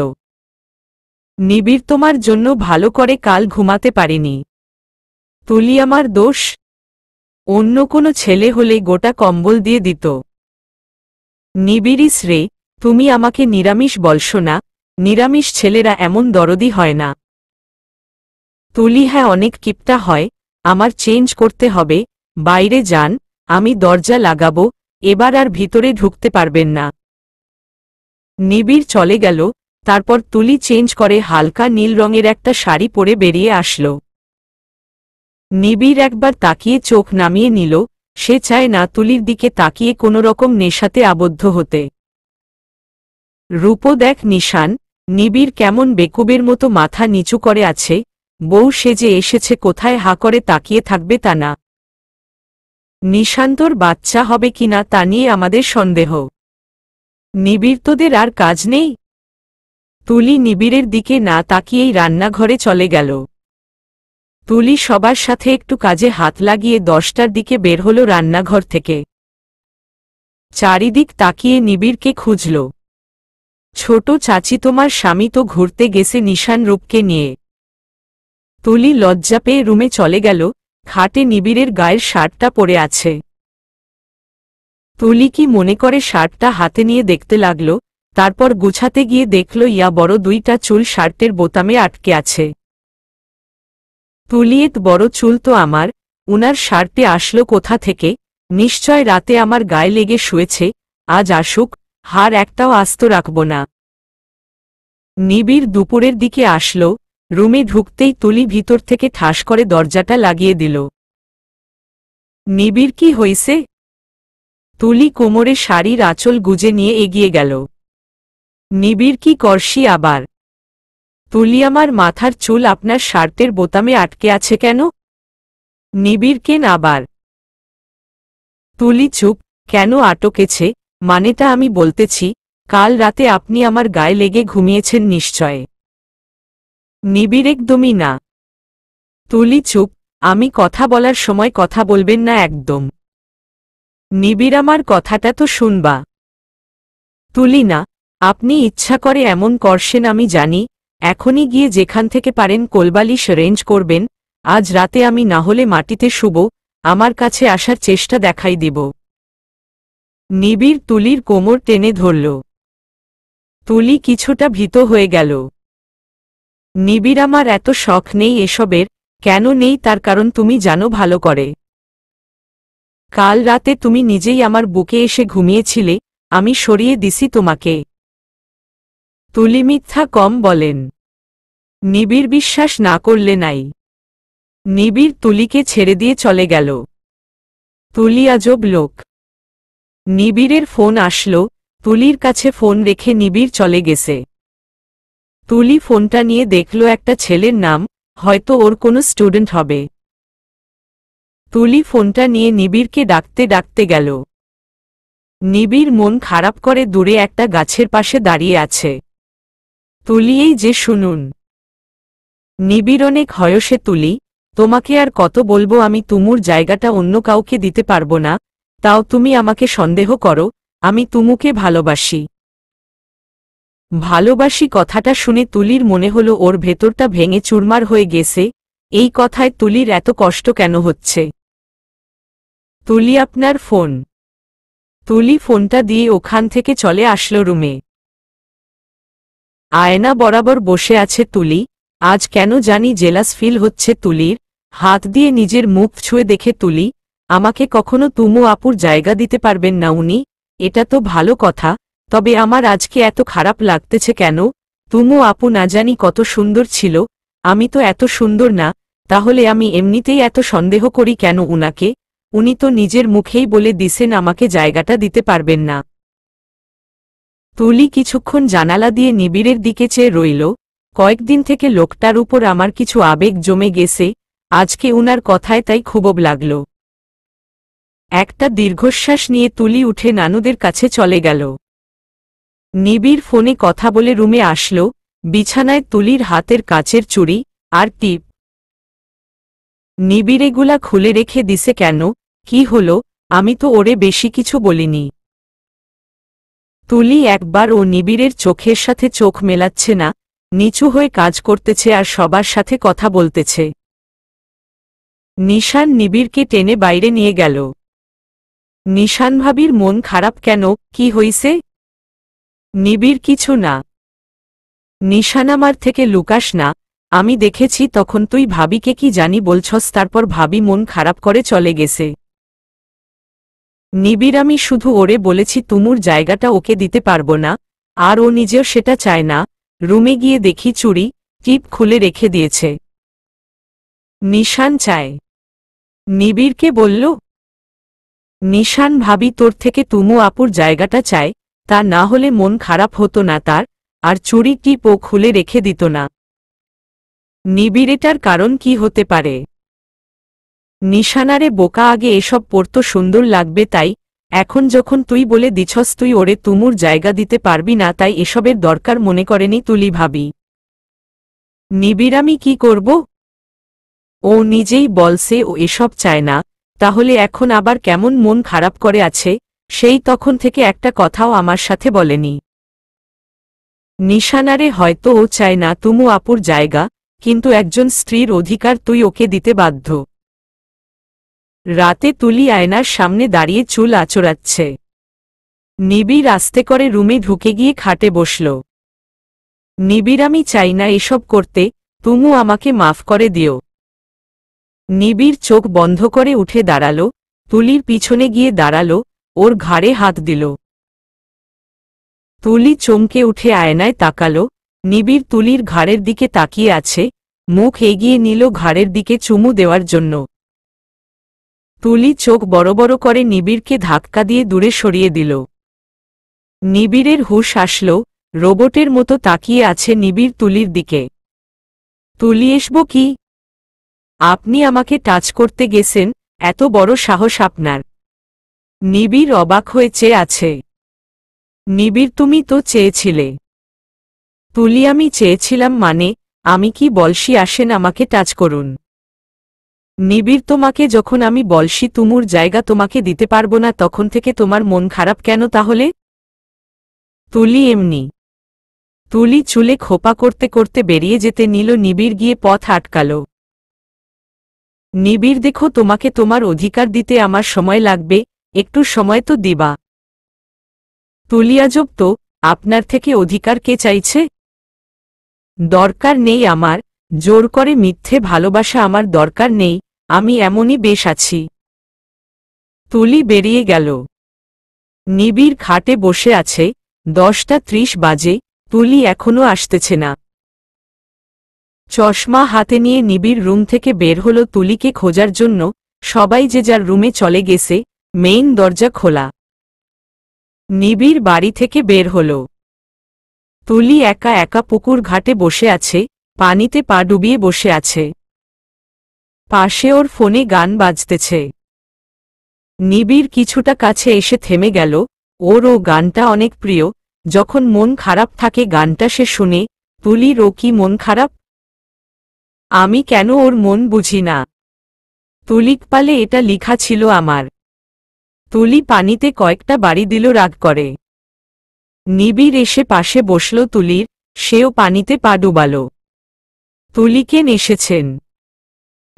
নিবিড়, তোমার জন্য ভালো করে কাল ঘুমাতে পারিনি। তুলি, আমার দোষ? অন্য কোনো ছেলে হলে গোটা কম্বল দিয়ে দিত। নিবিড়, রে, তুমি আমাকে নিরামিষ বলছো না? নিরামিষ ছেলেরা এমন দরদি হয় না। তুলি, হ্যাঁ, অনেক কিপটা হয়। আমার চেঞ্জ করতে হবে। বাইরে যান, আমি দরজা লাগাবো, এবার আর ভিতরে ঢুকতে পারবেন না। নিবিড় চলে গেল। তারপর তুলি চেঞ্জ করে হালকা নীল রঙের একটা শাড়ি পরে বেরিয়ে আসল। নিবিড় একবার তাকিয়ে চোখ নামিয়ে নিল। সে চায় না তুলির দিকে তাকিয়ে কোনো রকম নেশাতে আবদ্ধ হতে। রূপো দেখ নিশান। নিবিড় কেমন বেকুবের মতো মাথা নিচু করে আছে। বউ সেজে এসেছে, কোথায় হা করে তাকিয়ে থাকবে তা না। নিশান্তর বাচ্চা হবে কিনা তা নিয়ে আমাদের সন্দেহ। নিবিড়, তোদের আর কাজ নেই? তুলি নিবিড়ের দিকে না তাকিয়েই রান্নাঘরে চলে গেল। তুলি সবার সাথে একটু কাজে হাত লাগিয়ে 10টার দিকে বের হল রান্নাঘর থেকে। চারিদিক তাকিয়ে নিবিড়কে খুঁজল। ছোট চাচি, তোমার স্বামী তো ঘুরতে গেছে নিশান রূপকে নিয়ে। তুলি লজ্জা পেয়ে রুমে চলে গেল। খাটে নিবিড়ের গায়ের শার্টটা পরে আছে। তুলি কি মনে করে শার্টটা হাতে নিয়ে দেখতে লাগল। তারপর গুছাতে গিয়ে দেখল ইয়া বড় 2টা চুল শার্টের বোতামে আটকে আছে। তুলিয়েত বড় চুল তো আমার, উনার শার্টে আসলো কোথা থেকে? নিশ্চয় রাতে আমার গায়ে লেগে শুয়েছে। আজ আসুক, হার একটাও আস্ত রাখব না। নিবিড় দুপুরের দিকে আসলো। রুমে ঢুকতেই তুলি ভিতর থেকে ঠাস করে দরজাটা লাগিয়ে দিল। নিবিড়, কি হইছে? তুলি কোমরে শাড়ির আঁচল গুজে নিয়ে এগিয়ে গেল। নিবিড়, কি করছি আবার? তুলি, আমার মাথার চুল আপনার শার্টের বোতামে আটকে আছে কেন? নিবিড়, কেন আবার? তুলি চুপ। কেন আটকেছে মানেটা আমি বলতেছি। কাল রাতে আপনি আমার গায়ে লেগে ঘুমিয়েছেন নিশ্চয়। নিবিড়, একদমই না। তুলি চুপ। আমি কথা বলার সময় কথা বলবেন না একদম। নিবিড়, আমার কথাটা তো শুনবা। তুলি, না, আপনি ইচ্ছা করে এমন করছেন আমি জানি। এখনই গিয়ে যেখান থেকে পারেন কোলবালিশ রেঞ্জ করবেন। আজ রাতে আমি না হলে মাটিতে শুব, আমার কাছে আসার চেষ্টা দেখাই দিব। নিবিড় তুলির কোমর টেনে ধরল। তুলি কিছুটা ভীত হয়ে গেল। নিবিড়, আমার এত শখ নেই এসবের। কেন নেই তার কারণ তুমি জানো ভালো করে। কাল রাতে তুমি নিজেই আমার বুকে এসে ঘুমিয়েছিলে, আমি সরিয়ে দিছি তোমাকে। তুলি মিথ্যা কম বলেন। নিবিড় বিশ্বাস না করলে নাই। নিবিড় তুলিকে ছেড়ে দিয়ে চলে গেল। তুলি আজব লোক। নিবিড়ের ফোন আসলো। তুলির কাছে ফোন রেখে নিবিড় চলে গেছে। তুলি ফোনটা নিয়ে দেখল একটা ছেলের নাম, হয়তো ওর কোনো স্টুডেন্ট হবে। তুলি ফোনটা নিয়ে নিবিড়কে ডাকতে ডাকতে গেল। নিবিড় মন খারাপ করে দূরে একটা গাছের পাশে দাঁড়িয়ে আছে। তুলি, এই যে শুনুন। নিবিড় অনেক হয়সে। তুলি, তোমাকে আর কত বলবো, আমি তুমুর জায়গাটা অন্য কাউকে দিতে পারবো না। তাও তুমি আমাকে সন্দেহ করো। আমি তুমুকে ভালোবাসি। ভালোবাসি কথাটা শুনে তুলির মনে হলো ওর ভেতরটা ভেঙে চুরমার হয়ে গেছে। এই কথায় তুলির এত কষ্ট কেন হচ্ছে? তুলি আপনার ফোন। তুলি ফোনটা দিয়ে ওখান থেকে চলে আসলো রুমে। আয়না বরাবর বসে আছে তুলি। আজ কেন জানি জেলাস ফিল হচ্ছে তুলির। হাত দিয়ে নিজের মুখ ছুঁয়ে দেখে তুলি, আমাকে কখনো তুমু আপুর জায়গা দিতে পারবেন না উনি? এটা তো ভালো কথা, তবে আমার আজকে এত খারাপ লাগতেছে কেন? তুমু আপু না জানি কত সুন্দর ছিল, আমি তো এত সুন্দর না, তাহলে আমি এমনিতেই এত সন্দেহ করি কেন উনাকে? উনি তো নিজের মুখেই বলে দিছেন আমাকে জায়গাটা দিতে পারবেন না। তুলি কিছুক্ষণ জানালা দিয়ে নিবিড়ের দিকে চেয়ে রইল। কয়েকদিন থেকে লোকটার উপর আমার কিছু আবেগ জমে গেছে, আজকে উনার কথায় তাই খুব লাগল। একটা দীর্ঘশ্বাস নিয়ে তুলি উঠে নানুদের কাছে চলে গেল। নিবিড় ফোনে কথা বলে রুমে আসল। বিছানায় তুলির হাতের কাচের চুড়ি আর টিপ। নিবিড় এগুলা খুলে রেখে দিছে কেন? কি হলো? আমি তো ওরে বেশি কিছু বলিনি। তুলি একবার ও নিবিড়ের চোখের সাথে চোখ মেলাচ্ছে না, নিচু হয়ে কাজ করতেছে আর সবার সাথে কথা বলতেছে। নিশান নিবিড়কে টেনে বাইরে নিয়ে গেল। নিশান ভাবির মন খারাপ কেন? কি হইছে? নিবিড় কিছু না। নিশান আমার থেকে লুকাস না, আমি দেখেছি তখন তুই ভাবিকে কি জানি বলছস, তারপর ভাবি মন খারাপ করে চলে গেছে। নিবিড় আমি শুধু ওরে বলেছি তুমুর জায়গাটা ওকে দিতে পারবো না, আর ও নিজেও সেটা চায় না। রুমে গিয়ে দেখি চুড়ি টিপ খুলে রেখে দিয়েছে। নিশান চায়? নিবিড়কে বলল। নিশান ভাবি তোর থেকে তুমু আপুর জায়গাটা চায়, তা না হলে মন খারাপ হতো না তার, আর চুড়ি টিপ ও খুলে রেখে দিত না। নিবিড় এটার কারণ কি হতে পারে? নিশানারে বোকা, আগে এসব পড়তো সুন্দর লাগবে তাই, এখন যখন তুই বলে দিছস তুই ওরে তুমুর জায়গা দিতে পারবি না, তাই এসবের দরকার মনে করেনি তুলি ভাবি। নিবিড় আমি কি করব? ও নিজেই বলছে ও এসব চায় না, তাহলে এখন আবার কেমন মন খারাপ করে আছে, সেই তখন থেকে একটা কথাও আমার সাথে বলেনি। নিশানারে হয়তো ও চায় না তুমু আপুর জায়গা, কিন্তু একজন স্ত্রীর অধিকার তুই ওকে দিতে বাধ্য। রাতে তুলি আয়নার সামনে দাঁড়িয়ে চুল আঁচড়াচ্ছে। নিবিড় আস্তে করে রুমে ঢুকে গিয়ে খাটে বসল। নিবিড় আমি চাই না এসব করতে, তুমু আমাকে মাফ করে দিও। নিবিড় চোখ বন্ধ করে উঠে দাঁড়াল, তুলির পিছনে গিয়ে দাঁড়াল, ওর ঘাড়ে হাত দিল। তুলি চমকে উঠে আয়নায় তাকাল। নিবিড় তুলির ঘাড়ের দিকে তাকিয়ে আছে, মুখ এগিয়ে নিল ঘাড়ের দিকে চুমু দেওয়ার জন্য। তুলি চোখ বড় বড় করে নিবিড়কে ধাক্কা দিয়ে দূরে সরিয়ে দিল। নিবিড়ের হুঁশ আসল, রোবটের মতো তাকিয়ে আছে নিবিড় তুলির দিকে। তুলি এসব কি? আপনি আমাকে টাচ করতে গেছেন, এত বড় সাহস আপনার? নিবিড় অবাক হয়ে চেয়ে আছে। নিবিড় তুমি তো চেয়েছিলে। তুলি আমি চেয়েছিলাম মানে? আমি কি বলছি আসেন আমাকে টাচ করুন? নিবিড় তোমাকে যখন আমি বলছি তুমুর জায়গা তোমাকে দিতে পারবো না, তখন থেকে তোমার মন খারাপ কেন তাহলে? তুলি এমনি। তুলি চুলে খোপা করতে করতে বেরিয়ে যেতে নিল, নিবিড় গিয়ে পথ আটকাল। নিবিড় দেখো তোমাকে তোমার অধিকার দিতে আমার সময় লাগবে, একটু সময় তো দিবা। তুলি আজব তো, আপনার থেকে অধিকার কে চাইছে? দরকার নেই আমার, জোর করে মিথ্যে ভালোবাসা আমার দরকার নেই, আমি এমনই বেশ আছি। তুলি বেরিয়ে গেল। নিবিড় খাটে বসে আছে, 10:30 বাজে, তুলি এখনো আসতেছে না। চশমা হাতে নিয়ে নিবিড় রুম থেকে বের হল তুলিকে খোঁজার জন্য। সবাই যে যার রুমে চলে গেছে, মেইন দরজা খোলা। নিবিড় বাড়ি থেকে বের হল। তুলি একা একা পুকুর ঘাটে বসে আছে, পানিতে পা ডুবিয়ে বসে আছে। পাশে ওর ফোনে গান বাজতেছে। নিবিড় কিছুটা কাছে এসে থেমে গেল, ওর ও গানটা অনেক প্রিয়, যখন মন খারাপ থাকে গানটা সে শুনে। তুলির ও কি মন খারাপ? আমি কেন ওর মন বুঝি না? তুলিক পালে এটা লিখা ছিল আমার। তুলি পানিতে কয়েকটা বাড়ি দিল রাগ করে। নিবিড় এসে পাশে বসল তুলির, সেও পানিতে পা ডুবাল। তুলিকে নেশেছেন।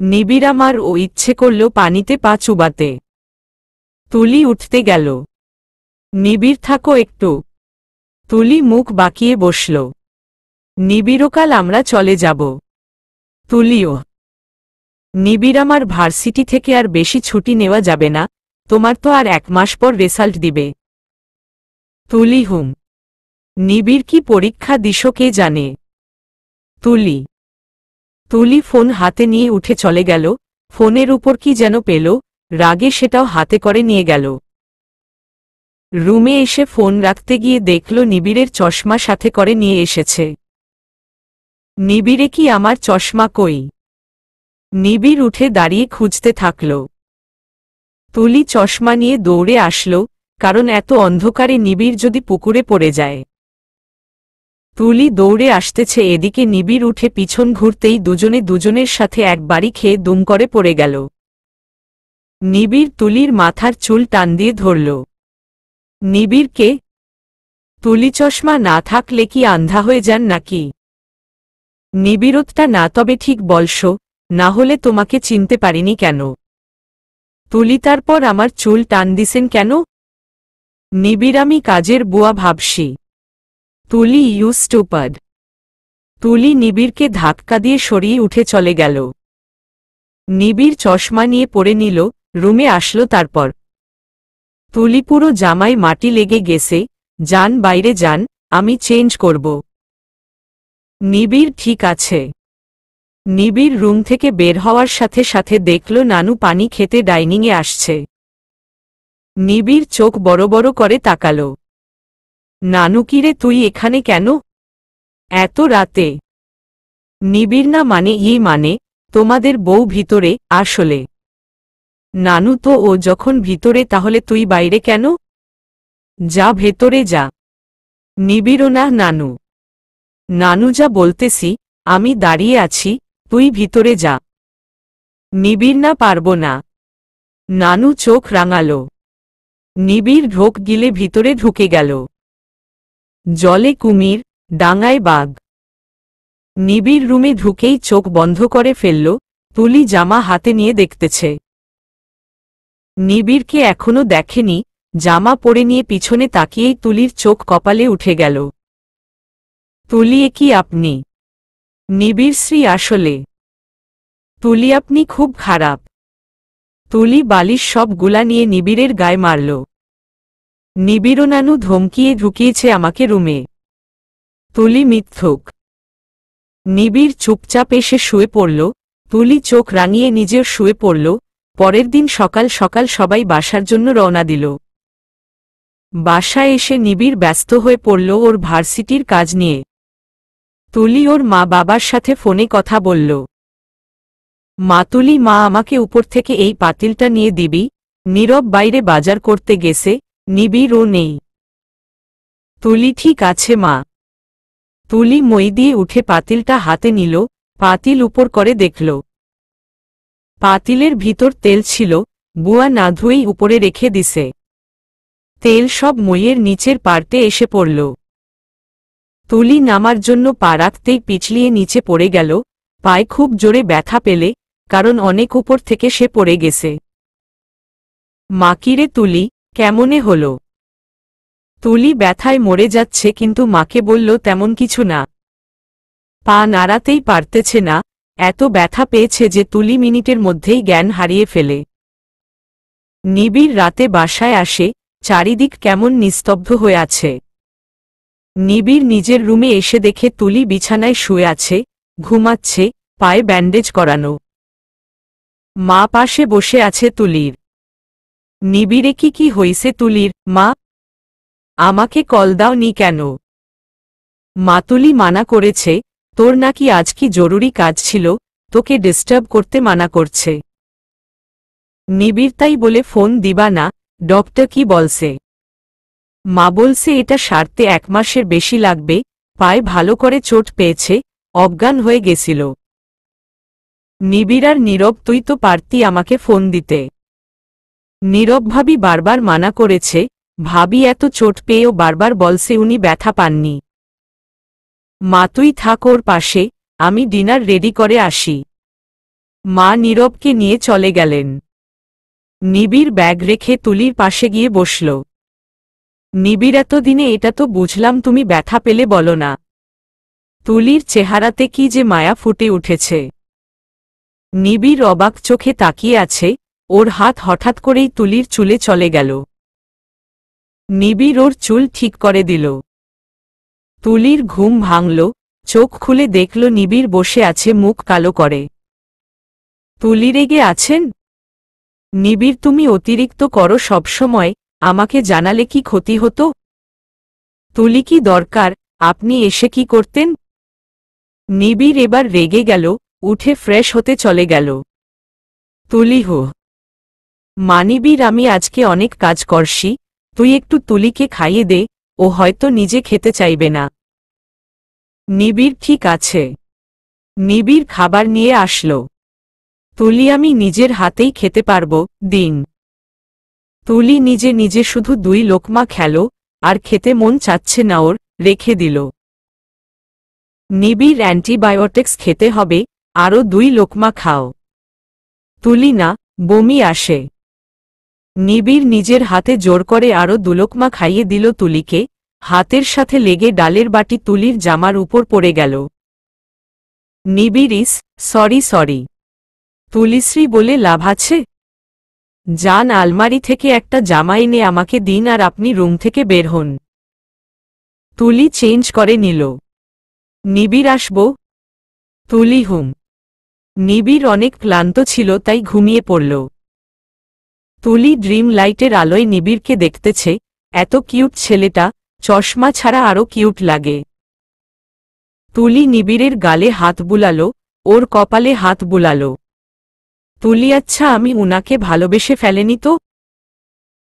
নিবিড় আমার ও ইচ্ছে করল পানিতে পা চুবাতে। তুলি উঠতে গেল। নিবিড় থাকো একটু। তুলি মুখ বাঁকিয়ে বসল। নিবিড়কাল আমরা চলে যাব। তুলিও। নিবিড় আমার ভার্সিটি থেকে আর বেশি ছুটি নেওয়া যাবে না, তোমার তো আর 1 মাস পর রেজাল্ট দিবে। তুলি হুম। নিবিড় কি পরীক্ষা দিশো কে জানে। তুলি। তুলি ফোন হাতে নিয়ে উঠে চলে গেল, ফোনের উপর কি যেন পেল, রাগে সেটাও হাতে করে নিয়ে গেল। রুমে এসে ফোন রাখতে গিয়ে দেখল নিবিড়ের চশমা সাথে করে নিয়ে এসেছে। নিবিড়ে কি আমার চশমা কই? নিবিড় উঠে দাঁড়িয়ে খুঁজতে থাকল। তুলি চশমা নিয়ে দৌড়ে আসল, কারণ এত অন্ধকারে নিবিড় যদি পুকুরে পড়ে যায়। তুলি দৌড়ে আসতেছে, এদিকে নিবিড় উঠে পিছন ঘুরতেই দুজনে দুজনের সাথে একবারই খেয়ে দুম করে পড়ে গেল। নিবিড় তুলির মাথার চুল টান দিয়ে ধরল। নিবিড়কে? তুলি চশমা না থাকলে কি আন্ধা হয়ে যান নাকি? নিবিড়তটা না, তবে ঠিক বলছো, না হলে তোমাকে চিনতে পারিনি কেন? তুলি তারপর আমার চুল টান দিছেন কেন? নিবিড় আমি কাজের বুয়া ভাবছি। তুলি ইউ স্টুপাড। তুলি নিবিড়কে ধাক্কা দিয়ে সরিয়ে উঠে চলে গেল। নিবিড় চশমা নিয়ে পড়ে নিল, রুমে আসলো তারপর। তুলি পুরো জামায় মাটি লেগে গেছে, যান বাইরে যান, আমি চেঞ্জ করব। নিবিড় ঠিক আছে। নিবিড় রুম থেকে বের হওয়ার সাথে সাথে দেখল নানু পানি খেতে ডাইনিংয়ে আসছে। নিবিড় চোখ বড় বড় করে তাকাল। নানু কিরে তুই এখানে কেন? এত রাতে? নিবিড় না মানে মানে তোমাদের বউ ভিতরে আসলে। নানু তো ও যখন ভিতরে তাহলে তুই বাইরে কেন? যা ভেতরে যা। নিবিড়ও না নানু। নানু যা বলতেছি, আমি দাঁড়িয়ে আছি, তুই ভিতরে যা। নিবিড় না পারব না। নানু চোখ রাঙালো। নিবিড় ঢোক গিলে ভিতরে ঢুকে গেল। জলে কুমির, ডাঙায় বাঘ। নিবিড় রুমে ঢুকেই চোখ বন্ধ করে ফেলল, তুলি জামা হাতে নিয়ে দেখতেছে। নিবিড়কে এখনো দেখেনি, জামা পরে নিয়ে পিছনে তাকিয়েই তুলির চোখ কপালে উঠে গেল। তুলি এ কি আপনি? নিবিড় শ্রী আসলে। তুলি আপনি খুব খারাপ। তুলি বালিশ সবগুলা নিয়ে নিবিড়ের গায়ে মারল। নিবিড়ও নানু ধমকিয়ে ঢুকিয়েছে আমাকে রুমে। তুলি মিথ্যুক। নিবিড় চুপচাপ এসে শুয়ে পড়ল, তুলি চোখ রাঙিয়ে নিজেও শুয়ে পড়ল। পরের দিন সকাল সকাল সবাই বাসার জন্য রওনা দিল। বাসায় এসে নিবিড় ব্যস্ত হয়ে পড়ল ওর ভার্সিটির কাজ নিয়ে। তুলি ওর মা বাবার সাথে ফোনে কথা বলল। মা তুলি মা আমাকে উপর থেকে এই পাতিলটা নিয়ে দিবি, নীরব বাইরে বাজার করতে গেছে, নিবিড়ও নেই। তুলি ঠিক আছে মা। তুলি মই দিয়ে উঠে পাতিলটা হাতে নিল, পাতিল উপর করে দেখল। পাতিলের ভিতর তেল ছিল, বুয়া না ধুয়েই উপরে রেখে দিছে। তেল সব মইয়ের নিচের পার্টে এসে পড়ল। তুলি নামার জন্য পা রাখতেই পিছলিয়ে নিচে পড়ে গেল, পায়ে খুব জোরে ব্যথা পেলে, কারণ অনেক উপর থেকে সে পড়ে গেছে। মাকিরে তুলি, কেমনে হল? তুলি ব্যথায় মরে যাচ্ছে, কিন্তু মাকে বলল তেমন কিছু না। পা নাড়াতেই পারতেছে না, এত ব্যথা পেয়েছে যে তুলি মিনিটের মধ্যেই জ্ঞান হারিয়ে ফেলে। নিবিড় রাতে বাসায় আসে, চারিদিক কেমন নিস্তব্ধ হয়ে আছে। নিবিড় নিজের রুমে এসে দেখে তুলি বিছানায় শুয়ে আছে, ঘুমাচ্ছে, পায়ে ব্যান্ডেজ করানো। মা পাশে বসে আছে তুলির। নিবিড়ে কি হইছে তুলির? মা, আমাকে কল দাও নি কেন? মা তুলি মানা করেছে, তোর নাকি আজ কি জরুরি কাজ ছিল, তোকে ডিস্টার্ব করতে মানা করছে। নিবিড় তাই বলে ফোন দিবা না, ডক্টর কি বলছে? মা বলছে এটা সারতে 1 মাসের বেশি লাগবে, পায়ে ভালো করে চোট পেয়েছে, অজ্ঞান হয়ে গেছিল। নিবিড় আর নীরব তুই তো পারতি আমাকে ফোন দিতে। নীরব ভাবি বারবার মানা করেছে, ভাবি এত চোট পেয়েও বারবার বলছে উনি ব্যথা পাননি। মা তুই থাক ওর পাশে, আমি ডিনার রেডি করে আসি। মা নীরবকে নিয়ে চলে গেলেন। নিবিড় ব্যাগ রেখে তুলির পাশে গিয়ে বসল। নিবিড়, এতদিনে এটা তো বুঝলাম তুমি ব্যথা পেলে বলো না। তুলির চেহারাতে কি যে মায়া ফুটে উঠেছে। নিবিড় অবাক চোখে তাকিয়ে আছে, ওর হাত হঠাৎ করেই তুলির চুলে চলে গেল। নিবিড় ওর চুল ঠিক করে দিল। তুলির ঘুম ভাঙল, চোখ খুলে দেখল নিবিড় বসে আছে মুখ কালো করে। তুলি রেগে আছেন? নিবিড়, তুমি অতিরিক্ত করো সবসময়, আমাকে জানালে কি ক্ষতি হতো? তুলি, কি দরকার, আপনি এসে কি করতেন? নিবিড় এবার রেগে গেল, উঠে ফ্রেশ হতে চলে গেল। তুলি, হো মানিবির, আমি আজকে অনেক কাজ করছি, তুই একটু তুলিকে খাইয়ে দে, ও হয়তো নিজে খেতে চাইবে না। নিবিড়, ঠিক আছে। নিবিড় খাবার নিয়ে আসলো। তুলি, আমি নিজের হাতেই খেতে পারবো, দিন। তুলি নিজে নিজে শুধু 2 লোকমা খেলো, আর খেতে মন চাচ্ছে না ওর, রেখে দিল। নিবিড়, অ্যান্টিবায়োটিক্স খেতে হবে, আরও 2 লোকমা খাও। তুলি, না, বমি আসে। নিবিড় নিজের হাতে জোর করে আরও 2 লোকমা খাইয়ে দিল তুলিকে, হাতের সাথে লেগে ডালের বাটি তুলির জামার উপর পড়ে গেল। নিবিড়, ইস সরি। তুলিশ্রী বলে লাভ আছে? যান, আলমারি থেকে একটা জামা এনে আমাকে দিন আর আপনি রুম থেকে বের হন। তুলি চেঞ্জ করে নিল। নিবিড়, আসব? তুলি, হুম। নিবিড় অনেক ক্লান্ত ছিল, তাই ঘুমিয়ে পড়ল। তুলি ড্রিম লাইটের আলোয় নিবিড়কে দেখতেছে, এত কিউট ছেলেটা, চশমা ছাড়া আরও কিউট লাগে। তুলি নিবিড়ের গালে হাত বুলালো, ওর কপালে হাত বুলালো। তুলি, আচ্ছা, আমি উনাকে ভালোবেসে ফেলেনি তো?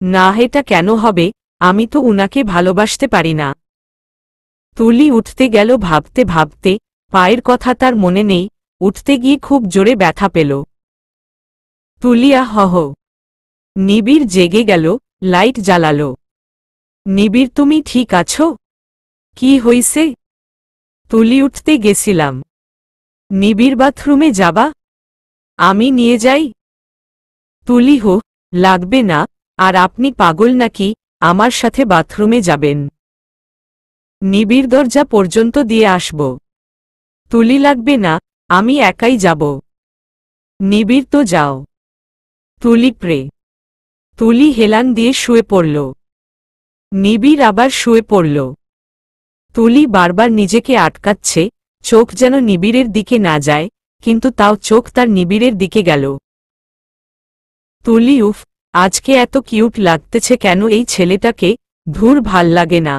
না, এটা কেন হবে, আমি তো উনাকে ভালোবাসতে পারি না। তুলি উঠতে গেল ভাবতে ভাবতে, পায়ের কথা তার মনে নেই, উঠতে গিয়ে খুব জোরে ব্যথা পেল। তুলিয়া, হহ। নিবিড় জেগে গেল, লাইট জ্বালালো। নিবিড়, তুমি ঠিক আছো? কি হইছে? তুলি, উঠতে গেছিলাম। নিবিড়, বাথরুমে যাবা? আমি নিয়ে যাই? তুলি, হো, লাগবে না, আর আপনি পাগল নাকি, আমার সাথে বাথরুমে যাবেন? নিবিড়, দরজা পর্যন্ত দিয়ে আসব। তুলি, লাগবে না, আমি একাই যাব। নিবিড়, তো যাও। তুলি, প্রে। তুলি হেলান দিয়ে শুয়ে পড়ল। নিবিড় আবার শুয়ে পড়ল। তুলি বারবার নিজেকে আটকাচ্ছে, চোখ যেন নিবিড়ের দিকে না যায়, কিন্তু তাও চোখ তার নিবিড়ের দিকে গেল। তুলি, উফ, আজকে এত কিউট লাগতেছে কেন এই ছেলেটাকে, ধুর, ভাল লাগে না।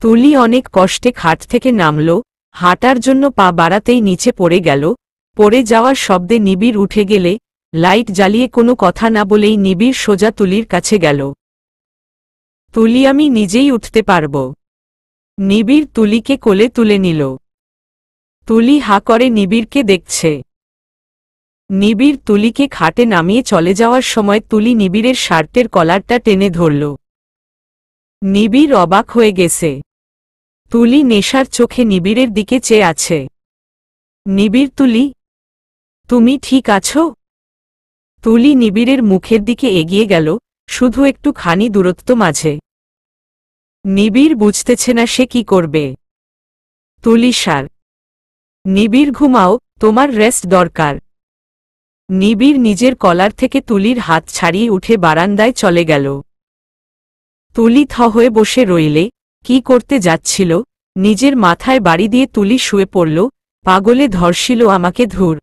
তুলি অনেক কষ্টে খাট থেকে নামল, হাঁটার জন্য পা বাড়াতেই নিচে পড়ে গেল। পড়ে যাওয়ার শব্দে নিবিড় উঠে গেলে, লাইট জ্বালিয়ে কোনো কথা না বলেই নিবিড় সোজা তুলির কাছে গেল। তুলি, আমি নিজেই উঠতে পারব। নিবিড় তুলিকে কোলে তুলে নিল। তুলি হা করে নিবিড়কে দেখছে। নিবিড় তুলিকে খাটে নামিয়ে চলে যাওয়ার সময় তুলি নিবিড়ের শার্টের কলারটা টেনে ধরল। নিবিড় অবাক হয়ে গেছে। তুলি নেশার চোখে নিবিড়ের দিকে চেয়ে আছে। নিবিড়, তুলি, তুমি ঠিক আছো? তুলি নিবিড়ের মুখের দিকে এগিয়ে গেল, শুধু একটু খানি দূরত্ব মাঝে। নিবিড় বুঝতেছে না সে কি করবে। তুলি, সার। নিবিড়, ঘুমাও, তোমার রেস্ট দরকার। নিবিড় নিজের কলার থেকে তুলির হাত ছাড়িয়ে উঠে বারান্দায় চলে গেল। তুলি থ হয়ে বসে রইলে, কি করতে যাচ্ছিল, নিজের মাথায় বাড়ি দিয়ে তুলি শুয়ে পড়ল, পাগলে ধরছিল আমাকে, ধুর।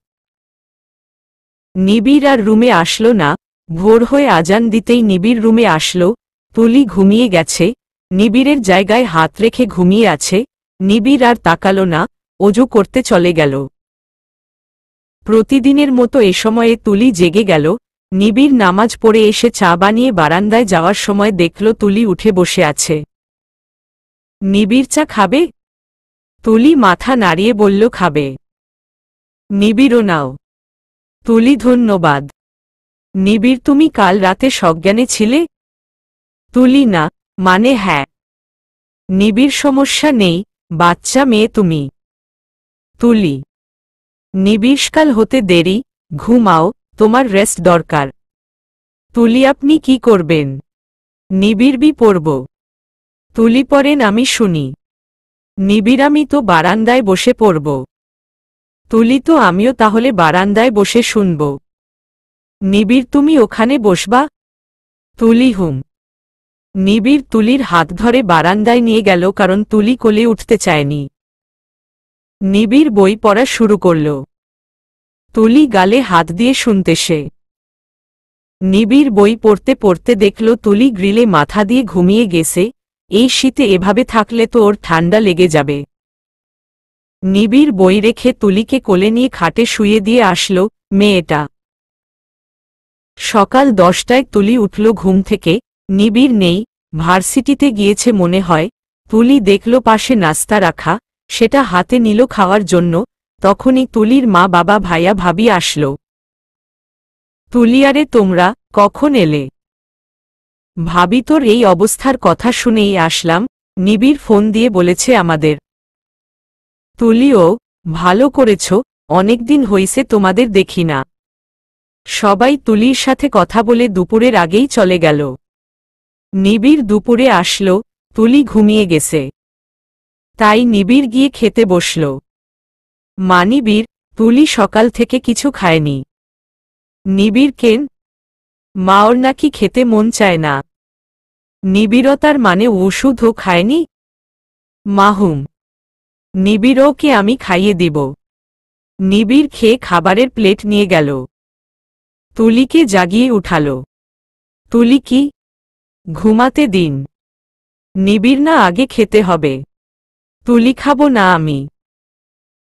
নিবিড় আর রুমে আসলো না। ভোর হয়ে আজান দিতেই নিবিড় রুমে আসলো। তুলি ঘুমিয়ে গেছে, নিবিড়ের জায়গায় হাত রেখে ঘুমিয়ে আছে। নিবিড় আর তাকালো না, অজু করতে চলে গেল। প্রতিদিনের মতো এ সময়ে তুলি জেগে গেল। নিবিড় নামাজ পড়ে এসে চা বানিয়ে বারান্দায় যাওয়ার সময় দেখল তুলি উঠে বসে আছে। নিবিড়, চা খাবে? তুলি মাথা নাড়িয়ে বলল, খাবে। নিবিড়ও, নাও। তুলি, ধন্যবাদ। নিবিড়, তুমি কাল রাতে সজ্ঞানে ছিলে? তুলি, না, মানে হ্যাঁ। নিবিড়, সমস্যা নেই, বাচ্চা মেয়ে তুমি। তুলি, নিবিড়কাল হতে দেরি, ঘুমাও, তোমার রেস্ট দরকার। তুলি আপনি কি করবেন? নিবিড় বি পড়ব। তুলি পড়েন আমি শুনি। নিবিড় আমি তো বারান্দায় বসে পড়ব। তুলি তো আমিও তাহলে বারান্দায় বসে শুনব। নিবিড় তুমি ওখানে বসবা? তুলি হুম। নিবিড় তুলির হাত ধরে বারান্দায় নিয়ে গেল কারণ তুলি কোলে উঠতে চায়নি। নিবিড় বই পড়া শুরু করল। তুলি গালে হাত দিয়ে শুনতে সে। নিবিড় বই পড়তে পড়তে দেখল তুলি গ্রিলে মাথা দিয়ে ঘুমিয়ে গেছে। এই শীতে এভাবে থাকলে তো ওর ঠান্ডা লেগে যাবে। নিবিড় বই রেখে তুলিকে কোলে নিয়ে খাটে শুয়ে দিয়ে আসলো মেয়েটা। সকাল 10টায় তুলি উঠল ঘুম থেকে। নিবিড় নেই, ভার্সিটিতে গিয়েছে মনে হয়। তুলি দেখল পাশে নাস্তা রাখা, সেটা হাতে নিল খাওয়ার জন্য। তখনই তুলির মা বাবা ভাইয়া ভাবি আসল। তুলি আরে তোমরা কখন এলে? ভাবি তোর এই অবস্থার কথা শুনেই আসলাম, নিবিড় ফোন দিয়ে বলেছে আমাদের। তুলিও ভালো করেছ, অনেকদিন হইছে তোমাদের দেখি না। সবাই তুলির সাথে কথা বলে দুপুরের আগেই চলে গেল। নিবিড় দুপুরে আসল, তুলি ঘুমিয়ে গেছে। তাই নিবিড় গিয়ে খেতে বসল। নিবিড়, তুলি সকাল থেকে কিছু খায়নি। নিবিড় কেন? মা ওর নাকি খেতে মন চায় না। নিবিড়তার মানে ওষুধও খায়নি? মাহুম। নিবিড়কে আমি খাইয়ে দিব। নিবিড় খেয়ে খাবারের প্লেট নিয়ে গেল। তুলিকে জাগিয়ে উঠাল। তুলি কি? ঘুমাতে দিন। নিবিড় না আগে খেতে হবে। তুলি খাবো না আমি।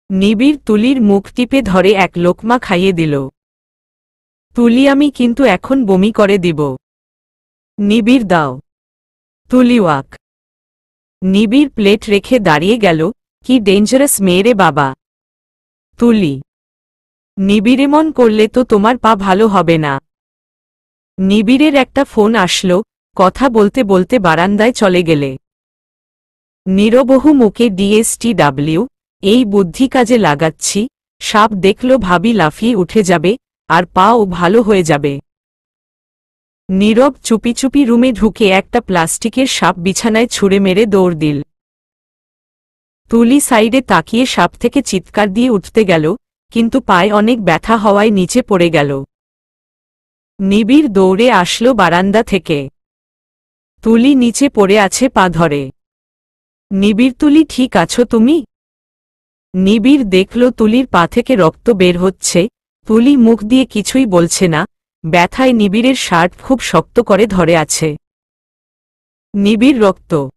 নিবিড় তুলির মুখ টিপে ধরে এক লোকমা খাইয়ে দিল। তুলি আমি কিন্তু এখন বমি করে দিব। নিবিড় দাও। তুলি ওয়াক। নিবিড় প্লেট রেখে দাঁড়িয়ে গেল। কি ডেঞ্জারাস মেয়েরে বাবা। তুলি, নিবিড় এমন করলে তো তোমার পা ভালো হবে না। নিবিড়ের একটা ফোন আসলো, কথা বলতে বলতে বারান্দায় চলে গেলে। নিরবহু মুখে DSTW, এই বুদ্ধি কাজে লাগাচ্ছি। সাপ দেখল ভাবি লাফিয়ে উঠে যাবে, আর পাও ভালো হয়ে যাবে। নীরব চুপি চুপি রুমে ঢুকে একটা প্লাস্টিকের সাপ বিছানায় ছুঁড়ে মেরে দৌড় দিল। তুলি সাইডে তাকিয়ে সাপ থেকে চিৎকার দিয়ে উঠতে গেল, কিন্তু পায়ে অনেক ব্যথা হওয়ায় নিচে পড়ে গেল। নিবিড় দৌড়ে আসলো বারান্দা থেকে। তুলি নিচে পড়ে আছে পা ধরে। নিবিড় তুলি ঠিক আছো তুমি? নিবিড় দেখল তুলির পা থেকে রক্ত বের হচ্ছে। তুলি মুখ দিয়ে কিছুই বলছে না, ব্যথায় নিবিড়ের শার্ট খুব শক্ত করে ধরে আছে। নিবিড় রক্ত।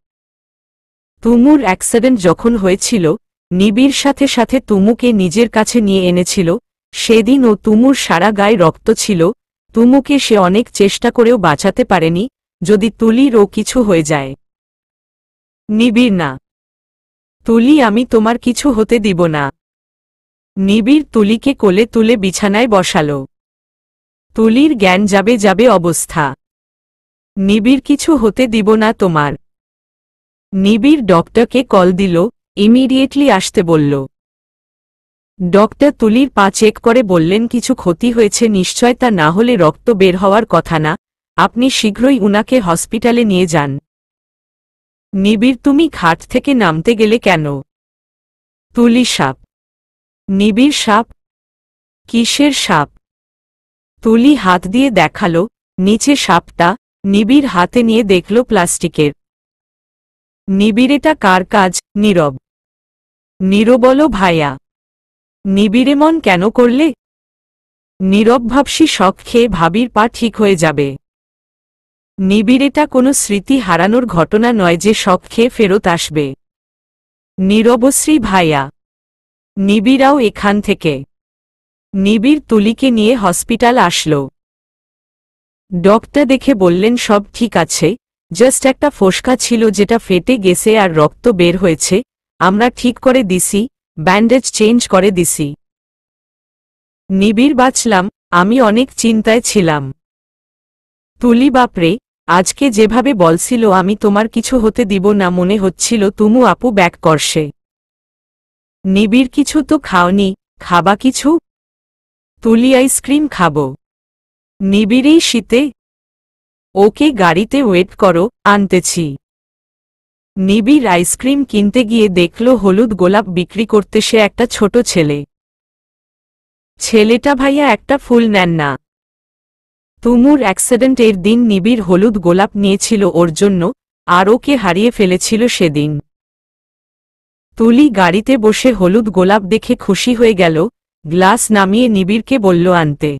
তুমুর অ্যাক্সিডেন্ট যখন হয়েছিল, নিবিড় সাথে সাথে তুমুকে নিজের কাছে নিয়ে এনেছিল। সেদিন ও তুমুর সারা গায়ে রক্ত ছিল। তুমুকে সে অনেক চেষ্টা করেও বাঁচাতে পারেনি, যদি তুলির ও কিছু হয়ে যায়। নিবিড় না। তুলি আমি তোমার কিছু হতে দিব না। নিবিড় তুলিকে কোলে তুলে বিছানায় বসাল। তুলির জ্ঞান যাবে যাবে অবস্থা। নিবিড় কিছু হতে দিব না তোমার। নিবিড় ডক্টরকে কল দিল, ইমিডিয়েটলি আসতে বলল। ডক্টর তুলির পা চেক করে বললেন কিছু ক্ষতি হয়েছে নিশ্চয়, তা না হলে রক্ত বের হওয়ার কথা না। আপনি শীঘ্রই উনাকে হসপিটালে নিয়ে যান। নিবিড় তুমি খাট থেকে নামতে গেলে কেন? তুলি সাপ। নিবিড় সাপ? কিসের সাপ? তুলি হাত দিয়ে দেখালো, নিচে সাপটা। নিবিড় হাতে নিয়ে দেখল প্লাস্টিকের। নিবিড় এটা কার কাজ? নীরব। নীরব বলো ভাইয়া। নিবিড় এমন কেন করলে? নীরব ভাবছি শখ খেয়ে ভাবির পা ঠিক হয়ে যাবে। নিবিড় এটা কোনো স্মৃতি হারানোর ঘটনা নয় যে শখ খেয়ে ফেরত আসবে। নীরবশ্রী ভাইয়া। নিবিড়াও এখান থেকে। নিবিড় তুলিকে নিয়ে হসপিটাল আসলো। ডক্টর দেখে বললেন সব ঠিক আছে, জাস্ট একটা ফোসকা ছিল যেটা ফেটে গেছে আর রক্ত বের হয়েছে। আমরা ঠিক করে দিছি, ব্যান্ডেজ চেঞ্জ করে দিছি। নিবিড় বাঁচলাম, আমি অনেক চিন্তায় ছিলাম। তুলি বাপরে, আজকে যেভাবে বলছিল আমি তোমার কিছু হতে দিব না মনে হচ্ছিল তুমু আপু ব্যাক করছে। নিবিড় কিছু তো খাওনি, খাবা কিছু? তুলি আইসক্রিম খাবো। নিবিড় এই শীতে? ওকে গাড়িতে ওয়েট করো, আনতেছি। নিবিড় আইসক্রিম কিনতে গিয়ে দেখল হলুদ গোলাপ বিক্রি করতে সে একটা ছোট ছেলে। ছেলেটা ভাইয়া একটা ফুল নেন না। তুমুর অ্যাক্সিডেন্টের দিন নিবিড় হলুদ গোলাপ নিয়েছিল ওর জন্য, আর ওকে হারিয়ে ফেলেছিল সেদিন। তুলি গাড়িতে বসে হলুদ গোলাপ দেখে খুশি হয়ে গেল, গ্লাস নামিয়ে নিবিড়কে বলল আনতে।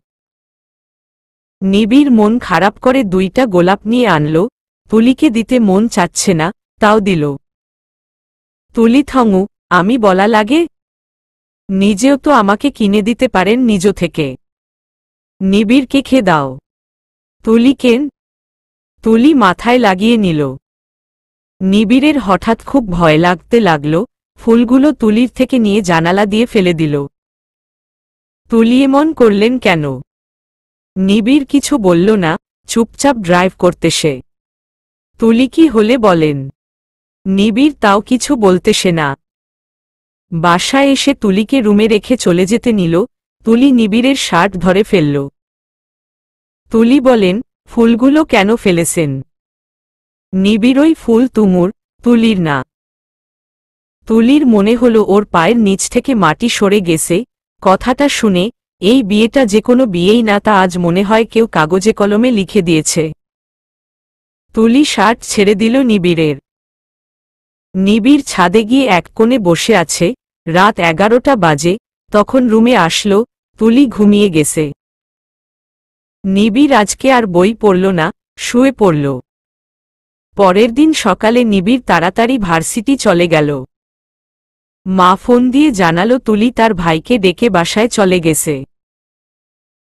নিবিড় মন খারাপ করে 2টা গোলাপ নিয়ে আনল, তুলিকে দিতে মন চাচ্ছে না, তাও দিল। তুলি থঙু, আমি বলা লাগে? নিজেও তো আমাকে কিনে দিতে পারেন নিজ থেকে। নিবিড়কে খেয়ে দাও। তুলি কেন? তুলি মাথায় লাগিয়ে নিল। নিবিড়ের হঠাৎ খুব ভয় লাগতে লাগল, ফুলগুলো তুলির থেকে নিয়ে জানালা দিয়ে ফেলে দিল। তুলি এমন করলেন কেন? নিবিড় কিছু বলল না, চুপচাপ ড্রাইভ করতে সে। তুলি কি হলে বলেন? নিবিড় তাও কিছু বলতেছে না। বাসায় এসে তুলিকে রুমে রেখে চলে যেতে নিল, তুলি নিবিড়ের শার্ট ধরে ফেলল। তুলি বলেন, ফুলগুলো কেন ফেলেছেন? নিবিড় ওই ফুল তুমুর, তুলির না। তুলির মনে হলো ওর পায়ের নিচ থেকে মাটি সরে গেছে। কথাটা শুনে, এই বিয়েটা যে কোনো বিয়েই না, তা আজ মনে হয় কেউ কাগজে কলমে লিখে দিয়েছে। তুলি শার্ট ছেড়ে দিল নিবিড়ের। নিবিড় ছাদে গিয়ে এক কোণে বসে আছে। রাত 11টা বাজে, তখন রুমে আসলো, তুলি ঘুমিয়ে গেছে। নিবিড় আজকে আর বই পড়ল না, শুয়ে পড়ল। পরের দিন সকালে নিবিড় তাড়াতাড়ি ভার্সিটি চলে গেল। মা ফোন দিয়ে জানালো তুলি তার ভাইকে ডেকে বাসায় চলে গেছে।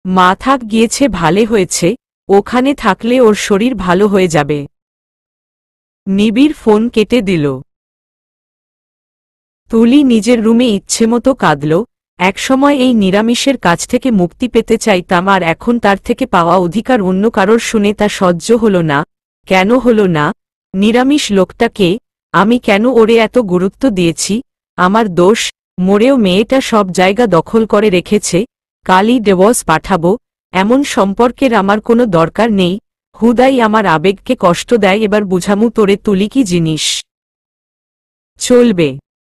মা থাক গিয়েছে, ভালে হয়েছে, ওখানে থাকলে ওর শরীর ভালো হয়ে যাবে। নিবিড় ফোন কেটে দিল। তুলি নিজের রুমে ইচ্ছেমতো কাঁদল। একসময় এই নিরামিষের কাছ থেকে মুক্তি পেতে চাইতাম, আর এখন তার থেকে পাওয়া অধিকার অন্য কারোর শুনে তা সহ্য হল না। কেন হল না? নিরামিষ লোকটাকে আমি কেন ওরে এত গুরুত্ব দিয়েছি? আমার দোষ। মরেও মেয়েটা সব জায়গা দখল করে রেখেছে। কালই ডিভোর্স পাঠাবো। এমন সম্পর্কের আমার কোনো দরকার নেই। হুদাই আমার আবেগকে কষ্ট দেয়। এবার বুঝামু তোরে তুলি কি জিনিস। চলবে।